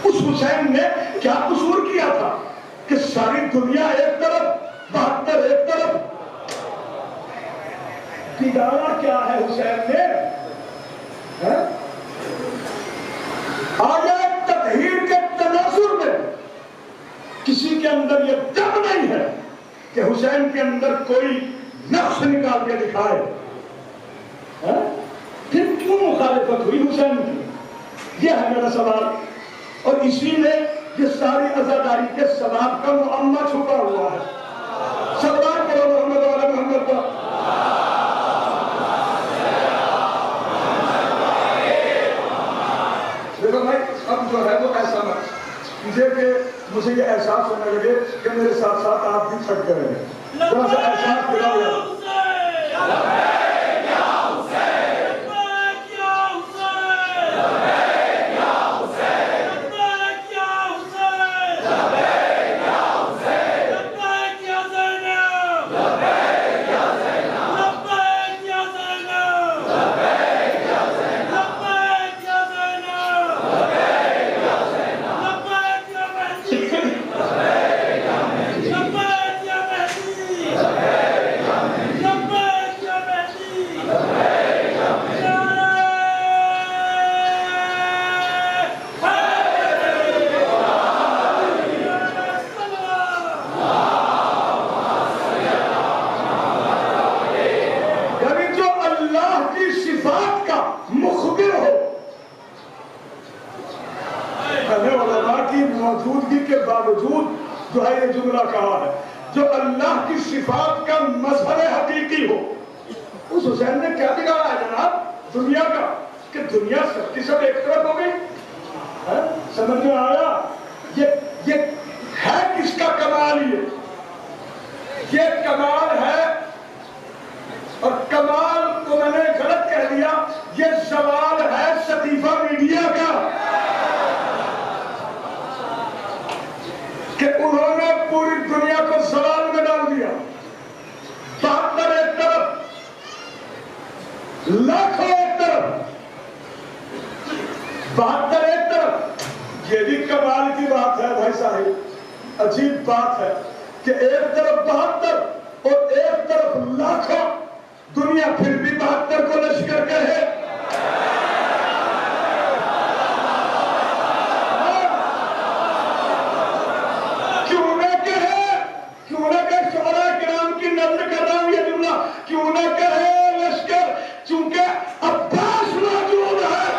Speaker 2: اس حسین نے کیا قصور کیا تھا کہ دنیا ایک طرف، 72 ایک طرف. بگاڑا کیا ہے حسین نے؟ آیا تطہیر کے تناظر میں کسی کے اندر یہ دم نہیں ہے کہ حسین کے اندر کوئی نقص نکال کے دکھائے. پھر کیوں مخالفت ہوئی حسین کی؟ یہ ہے میرا سوال. اور اسی میں یہ ساری عزاداری کے ثواب کا معمہ چھپا ہوا ہے. صلوات کرو محمد والا محمد پر. دیکھو بھائی اب جو ہے وہ ایسا مت کیجیے کہ مجھے یہ احساس ہونے لگے کہ میرے ساتھ ساتھ آپ بھی تھک گئے ہیں. تھوڑا سا احساس دلاؤ. موجودگی کے باوجود جو ہے یہ جملہ کہا ہے جو اللہ کی صفات کا مظہر حقیقی ہو. اس حسین نے کیا بگاڑا ہے جناب دنیا کا کہ دنیا سب کی سب ایک طرف ہو گئی. سمجھ میں آیا؟ یہ ہے کس کا کمال؟ یہ کمال ہے. اور کمال کو میں نے غلط کہہ دیا. یہ سوال ہے سطیفہ میڈیا کا کہ انہوں نے پوری دنیا کو سوال میں ڈال دیا. 72 ایک طرف، لاکھوں ایک طرف، 72 ایک طرف. یہ بھی کمال کی بات ہے بھائی صاحب. عجیب بات ہے کہ ایک طرف 72 اور ایک طرف لاکھوں. دنیا پھر بھی 72 کو لشکر کہے. کیوں نہ کہے لشکر؟ چونکہ عباس موجود ہے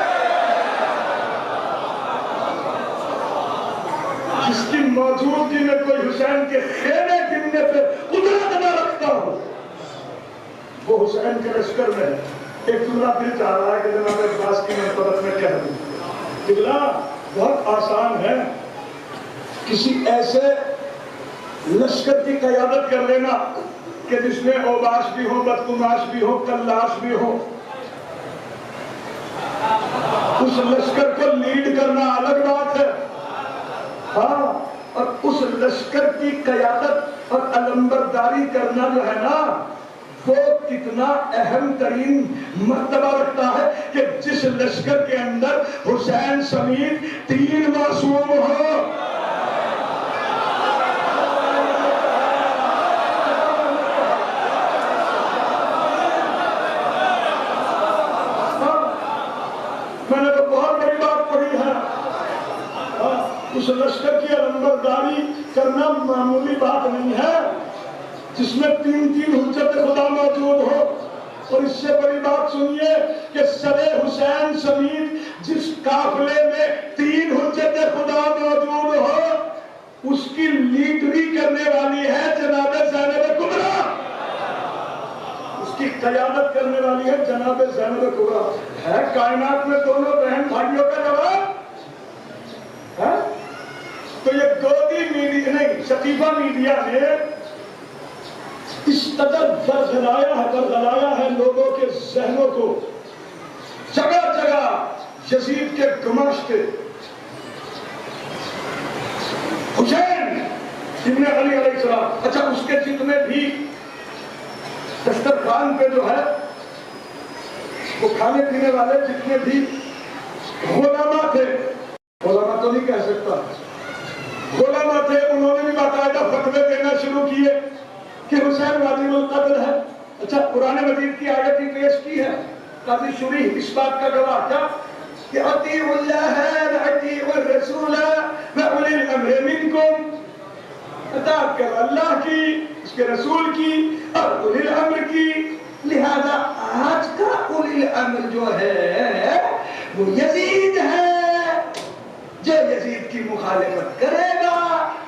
Speaker 2: جس کی موجودگی میں کوئی حسین کے خیمے گننے پہ قدرت نہ رکھتا ہو. وہ حسین کے لشکر میں ایک جملہ دل چاہ رہا ہے کہ جناب عباس کی منفرت میں کہہ دوں. جملہ بہت آسان ہے. کسی ایسے لشکر کی قیادت کر لینا کہ جس میں اوباش بھی ہو، بدقماش بھی ہو، کلاش بھی ہو. اس لشکر کو لیڈ کرنا الگ بات ہے. ہاں، اور اس لشکر کی قیادت اور علمبرداری کرنا جو ہے نا وہ کتنا اہم ترین مرتبہ رکھتا ہے کہ جس لشکر کے اندر حسین سمیت 3 معصوم ہو. میں نے تو بہت بڑی بات پڑھی ہے. اس لشکر کی علمبرداری کرنا معمولی بات نہیں ہے جس میں 3 حجت خدا موجود ہو. اور اس سے بڑی بات سنیے کہ سر حسین سمیت جس قافلے میں 3 حجت خدا موجود ہو اس کی لیڈری کرنے والی ہے جناب زینب کبریٰ. اس کی قیادت کرنے والی ہے جناب زینب کبریٰ. ہے کائنات میں دونوں بہن بھائیوں کا جواب ہے. تو یہ گودی میڈیا نہیں سطیفہ میڈیا نے اس قدر برگلایا ہے لوگوں کے ذہنوں کو. جگہ جگہ یزید کے گماشتے حسین ابن علی علیہ السلام. اچھا اس کے جتنے بھی دسترخوان پہ جو ہے وہ کھانے پینے والے جتنے بھی علماء تھے، علماء تو نہیں کہہ سکتا، علماء تھے، انہوں نے بھی باقاعدہ فتوے دینا شروع کیے کہ حسین واجب القتل ہے۔ اچھا، قرآن مجید کی آیت ہی پیش کی ہے، قاضی شریح اس بات کا گواہ کیا کہ اطیعوا اللہ واطیعوا الرسول واولی الامر منکم، اطاعت کرو اللہ کی، اس کے رسول کی اور اولی الامر کی۔ لہذا آج کا اولی الامر جو ہے وہ یزید ہے، جو یزید کی مخالفت کرے گا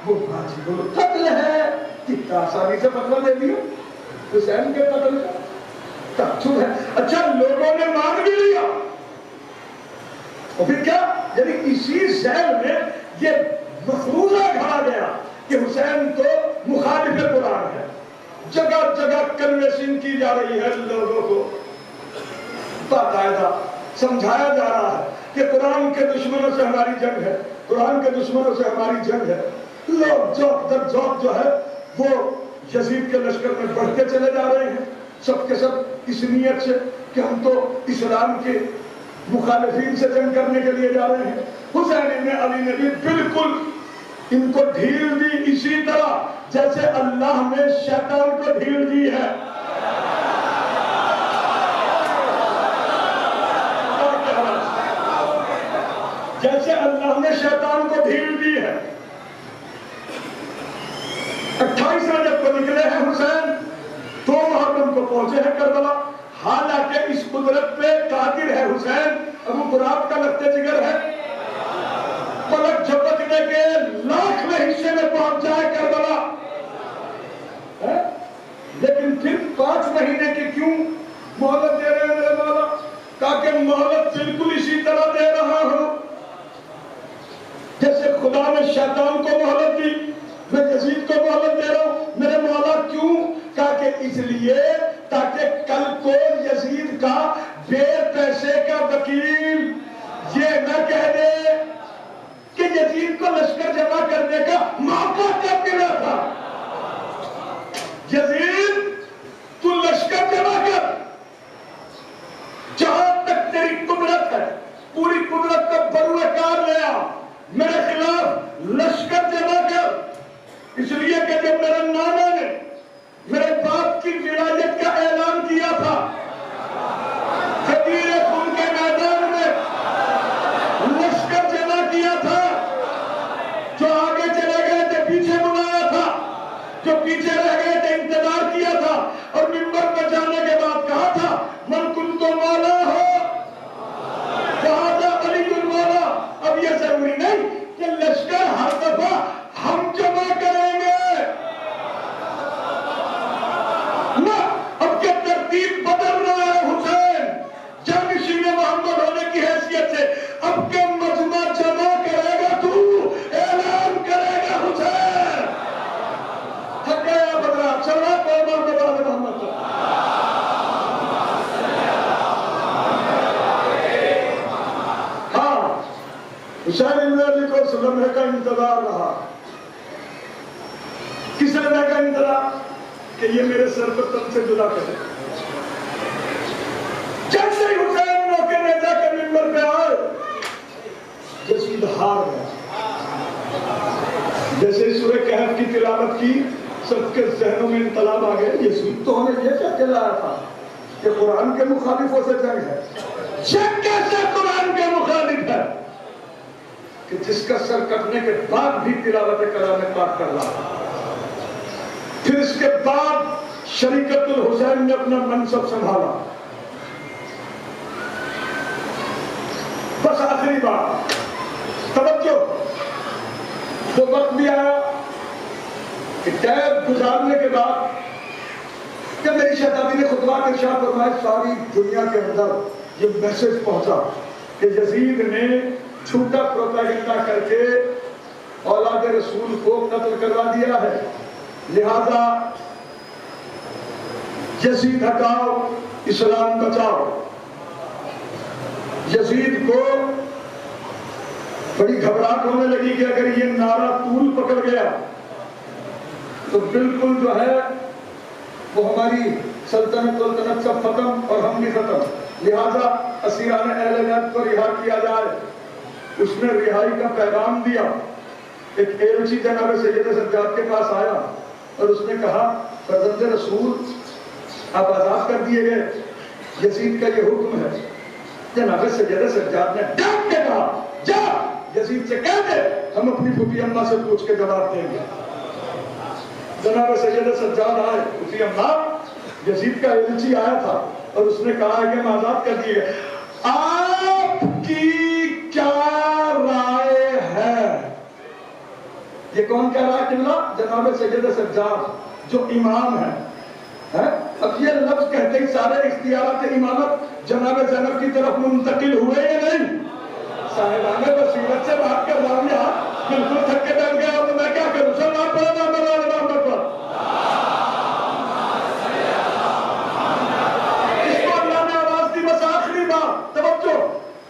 Speaker 2: وہ واجب القتل ہے۔ کتنا آسانی سے فتویٰ دے دیا حسین کے قتل کا، تعجب ہے۔ اچھا، لوگوں نے مان بھی لیا، اور پھر کیا، یعنی اسی ذہن میں یہ مفروضہ کھڑا گیا کہ حسین تو مخالف قرآن ہے۔ جگہ جگہ کنوینسنگ کی جا رہی ہے، لوگوں کو باقاعدہ سمجھایا جا رہا ہے کہ قرآن کے دشمنوں سے ہماری جنگ ہے، قرآن کے دشمنوں سے ہماری جنگ ہے۔ لوگ ذوق در ذوق جو ہے وہ یزید کے لشکر میں بڑھتے چلے جا رہے ہیں، سب کے سب اس نیت سے کہ ہم تو اسلام کے مخالفین سے جنگ کرنے کے لیے جا رہے ہیں۔ حسین ابن علی نے بھی بالکل ان کو ڈھیل دی، اسی طرح جیسے اللہ نے شیطان کو ڈھیل دی ہے۔ جیسے اللہ نے شیطان کو ڈھیل دی ہے۔ 28 رجب کو نکلے ہیں حسین، 2 محرم کو پہنچے ہیں کربلا۔ حالانکہ اس قدرت پہ قادر ہے حسین، ابو قراب کا لگتے جگر ہے، پلک جھپکنے کے 1,00,000 حصے میں پہنچ جائے کربلا، لیکن پھر 5 مہینے کی کیوں مہلت دے رہے ہیں میرے مولا؟ کہا کہ مہلت بالکل اسی طرح دے رہا ہوں جیسے خدا نے شیطان کو مہلت دی، میں یزید کو مہلت دے رہا ہوں۔ میرے مولا کیوں؟ کہا کہ اس لیے تاکہ کل کو یزید کا بے پیسے کا وکیل یہ نہ کہہ دے کہ یزید کو لشکر جمع کرنے کا موقع کب ملا تھا۔ یزید تو لشکر جمع کر، جہاں تک تیری قدرت ہے پوری قدرت کا بروئے کار لے آ، میرے خلاف لشکر جمع کر۔ اس لیے کہ جب میرے نانا نے میرے باپ کی ولایت کا اعلان کیا تھا غدیر خون کے میدان میں، لشکر جمع کیا تھا، جو آگے چلے گئے تھے پیچھے بلایا تھا، جو پیچھے رہ گئے تھے انتظار کیا تھا، اور منبر پر جانے کے بعد کہا تھا من کنت مولا ہو فہذا علی المولا۔ اب یہ ضروری نہیں کہ لشکر ہر دفعہ ہم جمع کریں گے، نہ، اب کیا ترتیب بدل رہا ہے حسین جانشین محمد ہونے کی حیثیت سے۔ اب کے مجمع جمع کرے گا، تو اعلان کرے گا حسین تھک گیا بدرا چلا قوم البلاد محمد۔ ہاں، حسین ابن علی کو اس لمحے کا انتظار رہا۔ کس لمحے کا انتظار؟ کہ یہ میرے سر پر تن سے جدا کرے۔ جب سے حسین موقع نیزہ کے منبر پہ آئے، یزید ہار گیا۔ جیسے سورہ کہف کی تلاوت کی، سب کے ذہنوں میں انقلاب آ گئے، یزید تو ہمیں یہ کہہ کے لایا تھا کہ قرآن کے مخالفوں سے جنگ ہے۔ یہ کیسے قرآن کے مخالف ہے کہ جس کا سر کٹنے کے بعد بھی تلاوت کلام پاک کر رہا، پھر اس کے بعد شریکت الحسین نے اپنا منصب سنبھالا۔ بس آخری بات، توجہ، وہ وقت بھی آیا کہ قید گزارنے کے بعد جب میری شہزادی نے خطبہ ارشاد فرمایا، ساری دنیا کے اندر یہ میسج پہنچا کہ یزید نے جھوٹا پروپیگنڈا کر کے اولاد رسول کو قتل کروا دیا ہے، لہذا یزید ہٹاؤ، اسلام بچاؤ۔ یزید کو بڑی گھبراہٹ ہونے لگی کہ اگر یہ نعرہ طول پکڑ گیا تو بالکل جو ہے وہ ہماری سلطنت سب ختم اور ہم بھی ختم، لہذا اسیران اہل بیت کو رہا کیا جائے۔ اس نے رہائی کا پیغام دیا ایک ایلچی جناب سید سجاد کے پاس آیا اور اس نے کہا فرزند رسول آپ آزاد کر دیے گئے، یزید کا یہ حکم ہے۔ جناب سید سجاد نے ڈانٹ کے کہا جا یزید سے کہہ دے ہم اپنی پھوپھی اماں سے پوچھ کے جواب دیں گے۔ جناب سید سجاد آئے، پھوپھی اماں یزید کا ایلچی آیا تھا اور اس نے کہا کہ ہم آزاد کر دیے گئے، آپ کی کیا رائے ہے؟ یہ کون کہہ رہا ہے قبلہ؟ جناب سید سجاد جو امام ہے۔ اب یہ لفظ کہتے ہی سارے اختیارات امامت جناب زینب کی طرف منتقل ہوئے یا نہیں؟ صاحبان بصیرت سے بات کر رہا ہوں یہاں، بالکل تھک کے بیٹھ گیا تو میں کیا کروں؟ سلام پڑھا نام اللہ محمد پر۔ اس کو اللہ نے آواز دی، بس آخری بات توجہ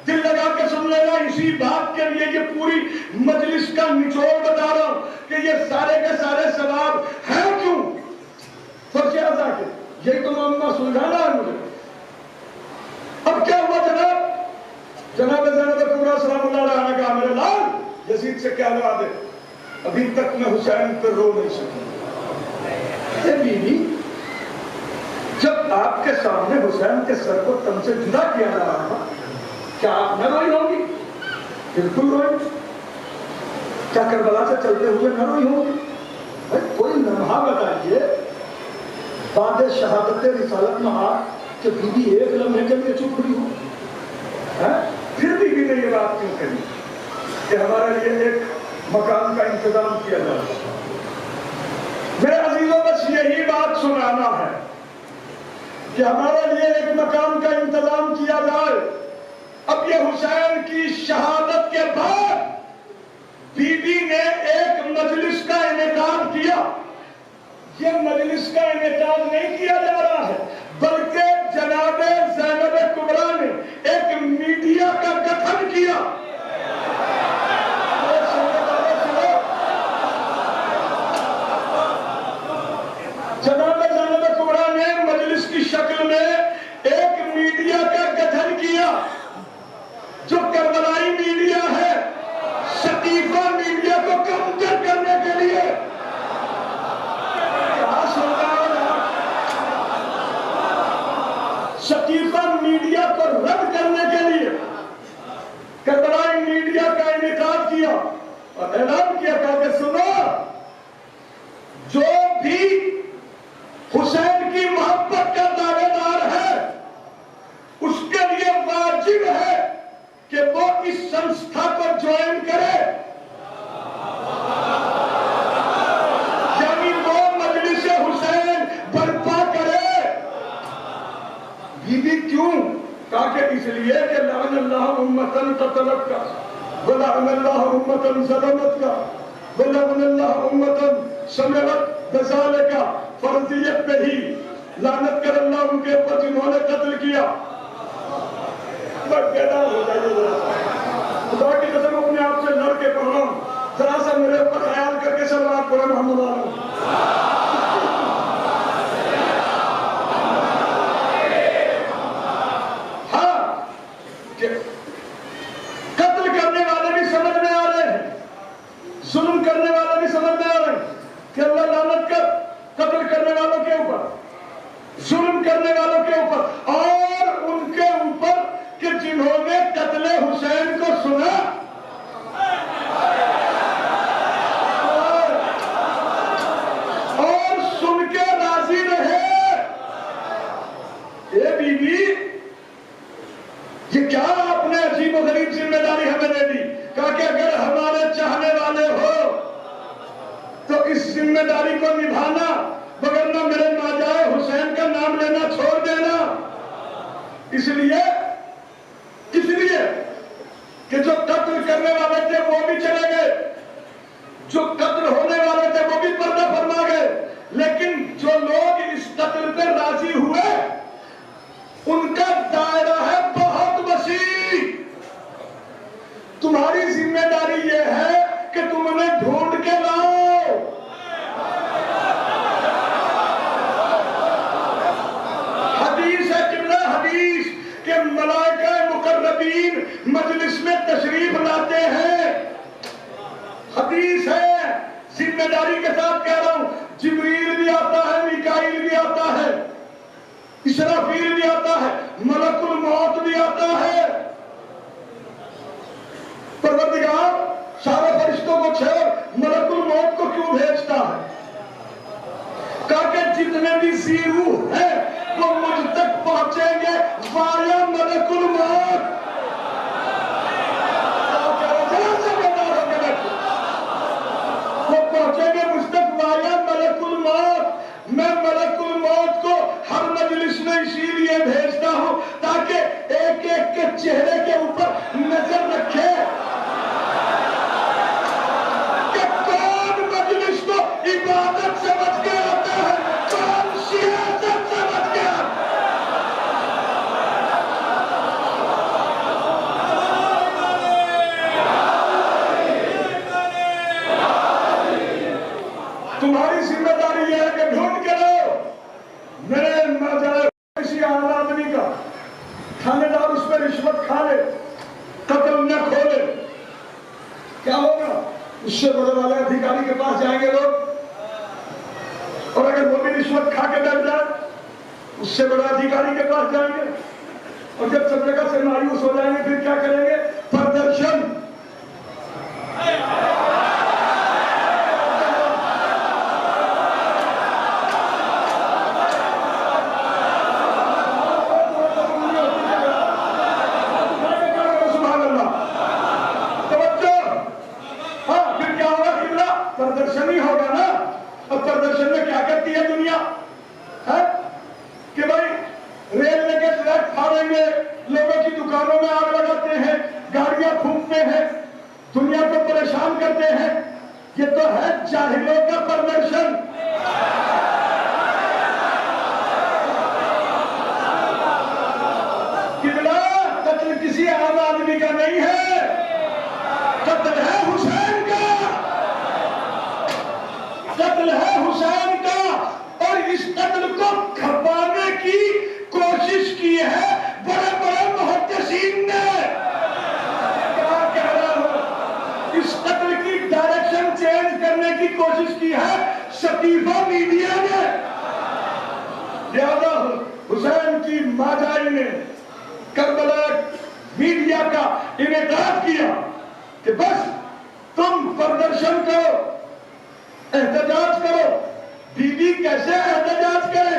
Speaker 2: دل لگا کے سن لینا، اسی بات کے لیے یہ پوری مجلس کا نچوڑ بتا رہا ہوں کہ یہ سارے کے سارے ثواب ہیں کیوں؟ فرض اعضا کے یہی تو معاملہ سلجھانا ہے مجھے۔ اب کیا ہوا جناب؟ جناب زینب کبریٰ سلام اللہ علیہ نے کہا میرے لال یزید سے کیا لوا دے، ابھی تک میں حسین پر رو نہیں سکی۔ یہ بیوی جب آپ کے سامنے حسین کے سر کو تن سے جدا کیا جا رہا تھا، کیا آپ نہ روئی ہوگی؟ بالکل روئی۔ کیا کربلا سے چلتے ہوئے نہ روئی ہوگی؟ کوئی لمحہ بتائیے بعد شہادت رسالت مہار کہ بی بی ایک لمحے کے لیے چپ رہی ہو؟ پھر بھی نے یہ بات کیوں کہی کہ ہمارے لیے ایک مکان کا انتظام کیا جائے؟ میرے عزیزوں بس یہی بات سنانا ہے کہ ہمارے لیے ایک مکان کا انتظام کیا جائے۔ اب یہ حسین کی شہادت کے بعد بی بی نے ایک مجلس کا انعقاد کیا۔ یہ مجلس کا انعقاد نہیں کیا جا رہا ہے بلکہ جناب زینب کبریٰ نے ایک میڈیا کا گٹھن کیا۔ جناب زینب کبریٰ نے مجلس کی شکل میں ایک میڈیا کا گٹھن کیا جو کربلائی میڈیا ہے، شکیفہ میڈیا کو کمتر کرنے کے لیے۔ شکیفہ میڈیا کو رد کرنے کے لیے کربلائی میڈیا کا انعقاد کیا اور اعلان کیا کہ سنو، جو بھی حسین کی محبت کا دعوے دار ہے اس کے لیے واجب ہے کہ وہ اس سنستھا کو جوائن کرے، یعنی وہ مجلس حسین برپا کرے۔ بی بی کیوں؟ کہا کہ اس لیے کہ لعن اللہ امتن قتلت کا، ولعن اللہ امتن ظلمت کا، ولعن اللہ امتن سمعت بذالک کا، فرضیت پہ ہی لعنت کر اللہ ان کے اوپر جنہوں نے قتل کیا۔ بیدار ہو جائیے ذرا، خدا کی قسم اپنے آپ سے لڑ کے پڑھنا، ذرا سا میرے اوپر خیال کر کے سلوات پڑھیں محمد علیہ۔ قتل کرنے والے بھی سمجھ میں آ رہے ہیں، ظلم کرنے والے بھی سمجھ میں آ رہے ہیں کہ اللہ لعنت کر قتل کرنے والوں کے اوپر، ظلم کرنے والوں کے اوپر اور ان کے اوپر کہ جنہوں نے قتل حسین کو سنا اور سن کے راضی رہے۔ اے بی بی یہ کیا آپ نے عجیب و غریب ذمہ داری ہمیں دے دی؟ کہا کہ اگر ہمارے چاہنے والے ہو تو اس ذمہ داری کو نبھانا، وگرنہ میرے ماجائے حسین کا نام لینا چھوڑ دینا۔ اس لیے کہ جو قتل کرنے والے تھے وہ بھی چلے گئے، جو قتل ہونے والے تھے وہ بھی پردہ فرما گئے، لیکن جو لوگ اس قتل پہ راضی ہوئے ان کا دائرہ ہے بہت وسیع۔ تمہاری ذمہ داری یہ ہے کہ تم انہیں ڈھونڈ کے لاؤ۔ حدیث ہے قبلہ، حدیث کہ کہا کہ جتنے بھی زیرو ہیں وہ مجھ تک پہنچیں گے وایا ملک الموت. وہ پہنچیں گے مجھ تک وایا ملک الموت. میں ملک الموت کو ہر مجلس میں اسی لیے بھیجتا ہوں تاکہ ایک ایک کے چہرے کے اوپر نظر رکھے کہ کون مجلس کو عبادت سمجھ کے آتا ہے, کون سیاست سمجھ کے آتا ہے. تمہاری ذمہ داری یہ ہے کہ ڈھونڈ کے لو میرے ناجائز کسی عام آدمی کا تھانے دار اس پہ رشوت کھا لے, قتل نہ کھولے, کیا ہوگا؟ اس سے بڑے والے ادھیکاری کے پاس جائیں گے لوگ, اور اگر وہ بھی رشوت کھا کے بیٹھ جائے اس سے بڑے ادھیکاری کے پاس جائیں گے, اور جب سب جگہ سے مایوس ہو جائیں گے پھر کیا کریں گے؟ پردرشن. پردرشن ہی ہوگا نا. اب پردرشن میں کیا کرتی ہے دنیا کہ بھائی ریل لے کے ٹریک پھاڑیں گے, لوگوں کی دکانوں میں آگ لگاتے ہیں, گاڑیاں پھونکتے ہیں, دنیا کو پریشان کرتے ہیں. یہ تو ہے جاہلوں کا پردرشن. قبلہ قتل کسی عام آدمی کا نہیں ہے, قتل ہے حسین کا, قتل ہے حسین کا. اور اس قتل کو کھپانے کی کوشش کی ہے بڑے بڑے محدثین نے. کیا کہہ رہا ہوں؟ اس قتل کی ڈائریکشن چینج کرنے کی کوشش کی ہے سطیفہ میڈیا نے. لہذا حسین کی ماجائی نے کربلا میڈیا کا انعقاد کیا کہ بس تم پردرشن کرو, احتجاج کرو. بی بی کیسے احتجاج کرے؟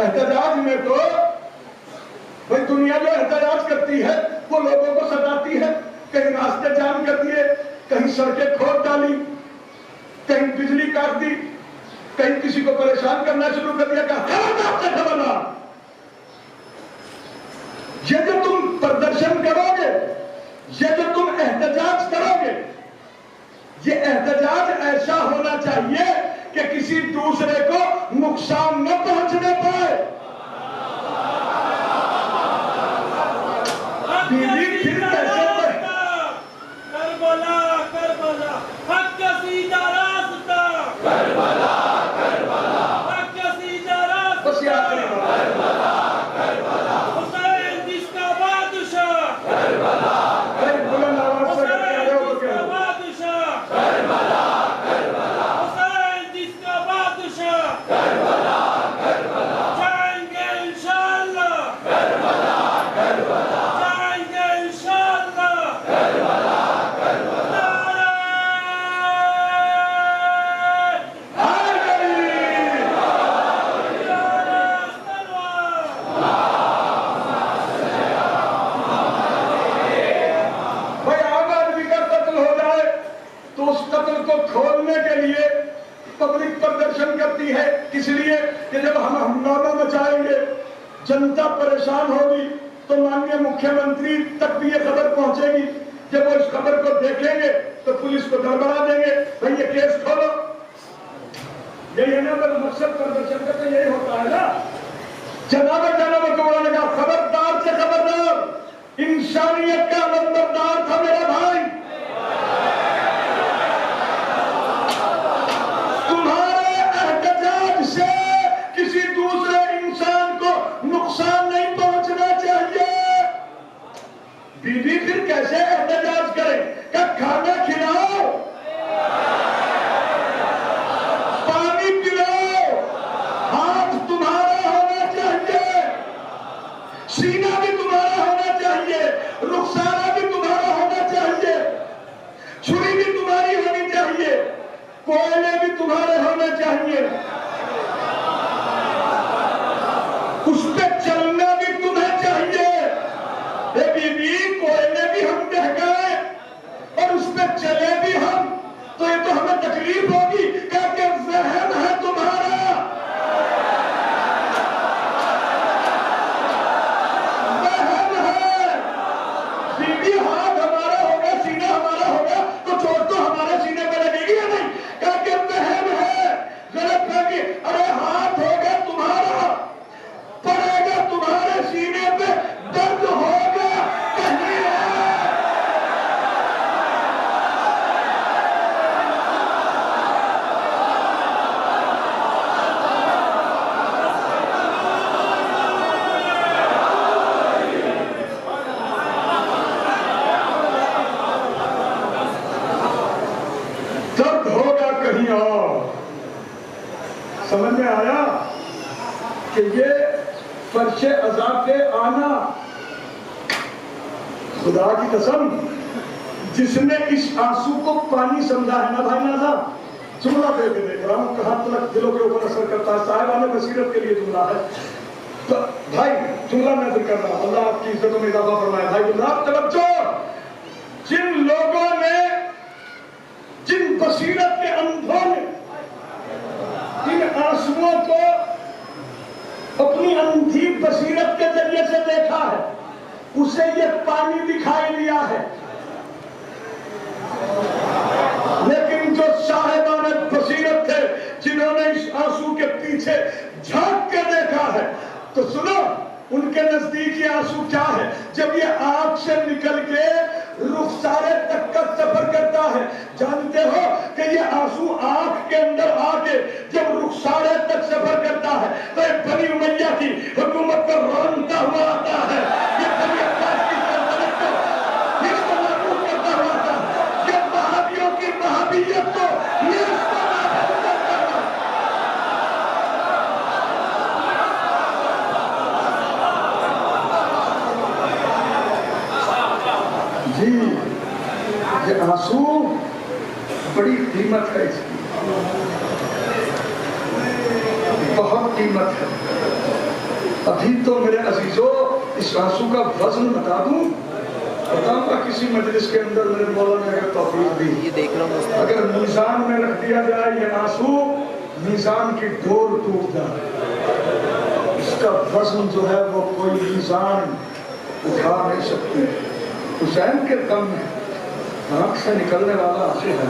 Speaker 2: احتجاج میں تو بھئی دنیا جو احتجاج کرتی ہے وہ لوگوں کو ستاتی ہے. کہیں راستے جام کر دیے, کہیں سڑکیں کھود ڈالی, کہیں بجلی کاٹ دی, کہیں کسی کو پریشان کرنا شروع کر دیا. خبردار, یہ جو تم پردرشن کرو گے, یہ جو تم احتجاج کرو گے, یہ احتجاج ایسا ہونا چاہیے کہ کسی دوسرے کو نقصان نہ پہنچنے پائے. بیوی پھر کیسے
Speaker 3: کربلا کربلا حق کا سیدھا راستہ, کربلا کربلا حق کا سیدھا راستہ,
Speaker 2: بس یاد کریں
Speaker 3: کربلا کربلا حسین جس کا بادشاہ, کربلا
Speaker 2: بلند آواز سے
Speaker 3: کربلا کربلا حسین جس کا بادشاہ, کربلا کربلا جائیں گے انشاءاللہ, کربلا کربلا جائیں گے انشاءاللہ, کربلا کربلا
Speaker 2: کھولنے کے لیے پبلک پردرشن کرتی ہے. کس لیے کہ جب ہم ہنگامہ مچائیں گے, جنتا پریشان ہوگی, تو ماننیہ مکھیہ منتری تک بھی یہ خبر پہنچے گی. جب وہ اس خبر کو دیکھیں گے تو پولیس کو گڑبڑا دیں گے, بھئی یہ کیس کھولو. یہی ہے نا مقصد پردرشن کا, تو یہی ہوتا ہے نا. جناب نے کہا خبردار سے خبردار, انسانیت کا نمبردار تھا میرا بھائی. کسی دوسرے انسان کو نقصان نہیں پہنچنا چاہیے. بی بی پھر کیسے احتجاج کرے کہ کھانا کھلاؤ, پانی پلاؤ, ہاتھ تمہارا ہونا چاہیے, سینہ بھی تمہارا ہونا چاہیے, رخسارہ بھی چاہیے، اس پہ چلنا بھی تمہیں چاہیے۔ اے بی بی، کوئلے بھی ہم دہکائے اور اس پہ چلے بھی ہم تو یہ تو ہمیں تکلیف ہوگی، کہ ذہن ہے تمہارا، ذہن ہے۔ بی بی، ہاتھ ہمارا ہوگا، سینہ ہمارا ہوگا تو چوٹ تو ہمارے سینے پہ لگے گی یا نہیں؟ کہ ذہن ہے، غلط ہے کہ ارے ہاتھ ہوگا تمہارا، پڑے گا تمہارے سینے پہ، درد ہوگا کہیں اور۔ درد ہوگا کہیں اور۔ سمجھ میں آیا کہ یہ فرش عذاب پہ آنا، خدا کی قسم جس نے اس آنسو کو پانی سمجھا ہے نا بھائی نازا، جملہ دے کے دیکھ رہا ہوں کہاں تک دلوں کے اوپر اثر کرتا ہے، صاحبان بصیرت کے لیے جملہ ہے۔ تو بھائی جملہ میں ذکر کر رہا ہوں، اللہ آپ کی عزتوں میں اضافہ فرمائے۔ بھائی جملہ توجہ، جن لوگوں نے، جن بصیرت کے اندھوں نے ان آنسوؤں کو اپنی اندھی بصیرت کے ذریعے سے دیکھا ہے، اسے یہ پانی دکھائی دیا ہے، لیکن جو صاحبان بصیرت تھے جنہوں نے اس آنسو کے پیچھے جھانک کے دیکھا ہے، تو سنو ان کے نزدیک یہ آنسو کیا ہے؟ جب یہ آنکھ سے نکل کے رخسارے تک کا سفر کرتا ہے، جانتے ہو کہ یہ آنسو آنکھ کے اندر آ کے جب رخسارے تک سفر کرتا ہے تو ایک بنی امیہ کی حکومت کو رونتا ہوا آتا ہے، یہ بنی عباس کی سلطنت کو اس کو نابود کرتا ہوا آتا ہے، یہ وہابیوں کی وہابیت کو یہ اس کو نابود کرتا ہے۔ جی یہ آنسو بڑی قیمت ہے، اس کی بہت قیمت ہے۔ ابھی تو میرے عزیزوں اس آنسو کا وزن بتا دوں، بتاؤں گا کسی مجلس کے اندر میرے مولا نے اگر توفیق دی، اگر میزان میں رکھ دیا جائے یہ آنسو، میزان کی ڈور ٹوٹ جائے، اس کا وزن جو ہے وہ کوئی میزان اٹھا نہیں سکتے۔ حسین کے دم میں آنکھ سے نکلنے والا آنسو ہے۔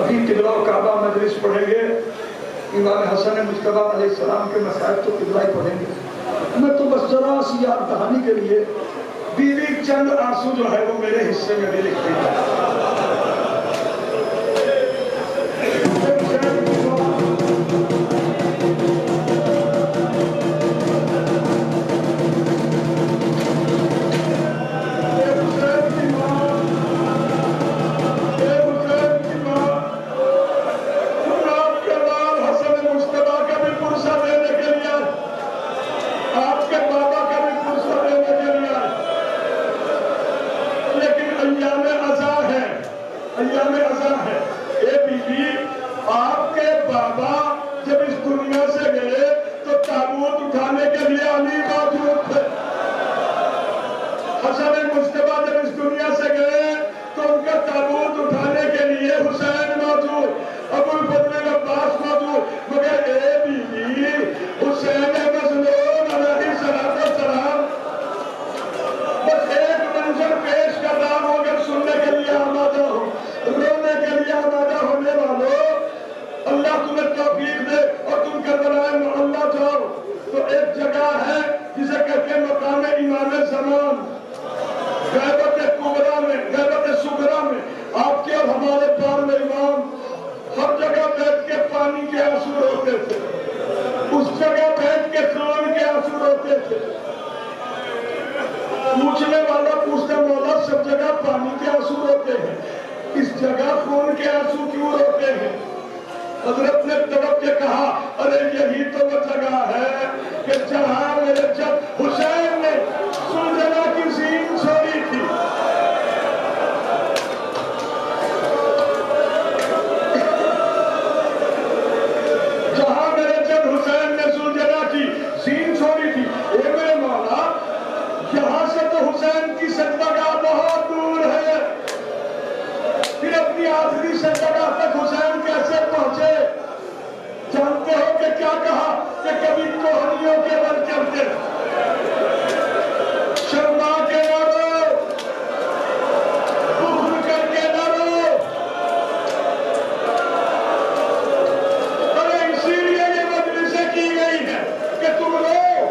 Speaker 2: ابھی قبلہ و کعبہ مجلس پڑھیں گے، امام حسن مجتبیٰ علیہ السلام کے مسائل تو قبلہ ہی پڑھیں گے۔ میں تو بس ذرا سی یاد دہانی کے لیے بیوی چند آنسو جو ہے وہ میرے حصے میں بھی لکھتے ہیں۔ پوچھنے والا پوچھتا مولا سب جگہ پانی کے آنسو روتے ہیں، اس جگہ خون کے آنسو کیوں روتے ہیں؟ حضرت نے تڑپ کے کہا ارے یہی تو وہ جگہ ہے کہ جہاں میرے جب حسین نے سلجنا کی زین چھوڑی تھی، کی سجدگاہ بہت دور ہے. پھر اپنی آخری سجدگاہ تک حسین کیسے پہنچے؟ جانتے ہو کہ کیا کہا؟ کہ کبھی کوہنیوں کے بل چلتے، شرما کے نہ رو، بخل کر کے نہ رو. اور اسی لیے یہ مجلسیں کی گئی ہے کہ تم رو.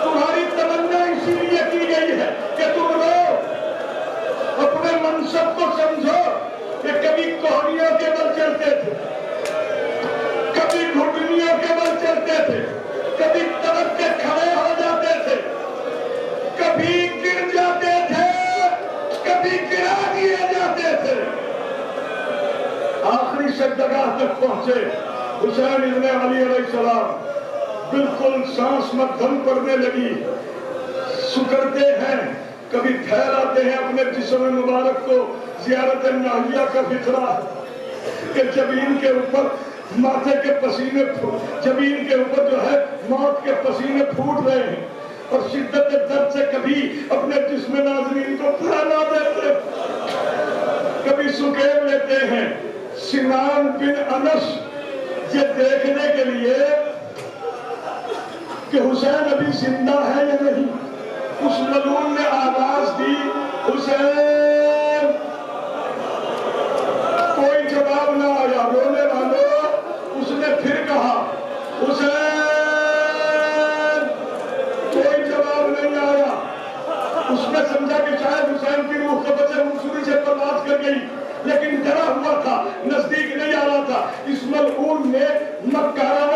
Speaker 2: تمہاری تمنا اسی لیے کی گئی ہے کہ تم رو. اپنے منصب کو سمجھو کہ کبھی کوہنیوں کے بل چلتے تھے، کبھی گھٹنیوں کے بل چلتے تھے، کبھی تڑپ کے کھڑے ہو جاتے تھے، کبھی گر جاتے تھے، کبھی گرا دیے جاتے تھے. آخری سجدگاہ تک پہنچے حسین ابن علی علیہ السلام. بالکل سانس مدھم پڑنے لگی. سکڑتے ہیں، کبھی پھیلاتے ہیں اپنے جسم مبارک کو. زیارت ناحیہ کا فکرہ کہ جبین کے اوپر ماتھے کے پسینے، جبین کے اوپر جو ہے موت کے پسینے پھوٹ رہے ہیں، اور شدت درد سے کبھی اپنے جسم ناظرین کو پھیلا دیتے، کبھی سکیب لیتے ہیں. سنان بن انس یہ دیکھنے کے لیے کہ حسین ابھی زندہ ہے یا نہیں، اس ملعون نے آواز دی حسین. کوئی جواب نہ آیا. رونے والوں اس نے پھر کہا حسین. کوئی جواب نہیں آیا. اس نے سمجھا کہ شاید حسین کی روح قبض سے منصوری سے پرواز کر گئی، لیکن ڈرا ہوا تھا، نزدیک نہیں آ رہا تھا. اس ملعون نے مکارانہ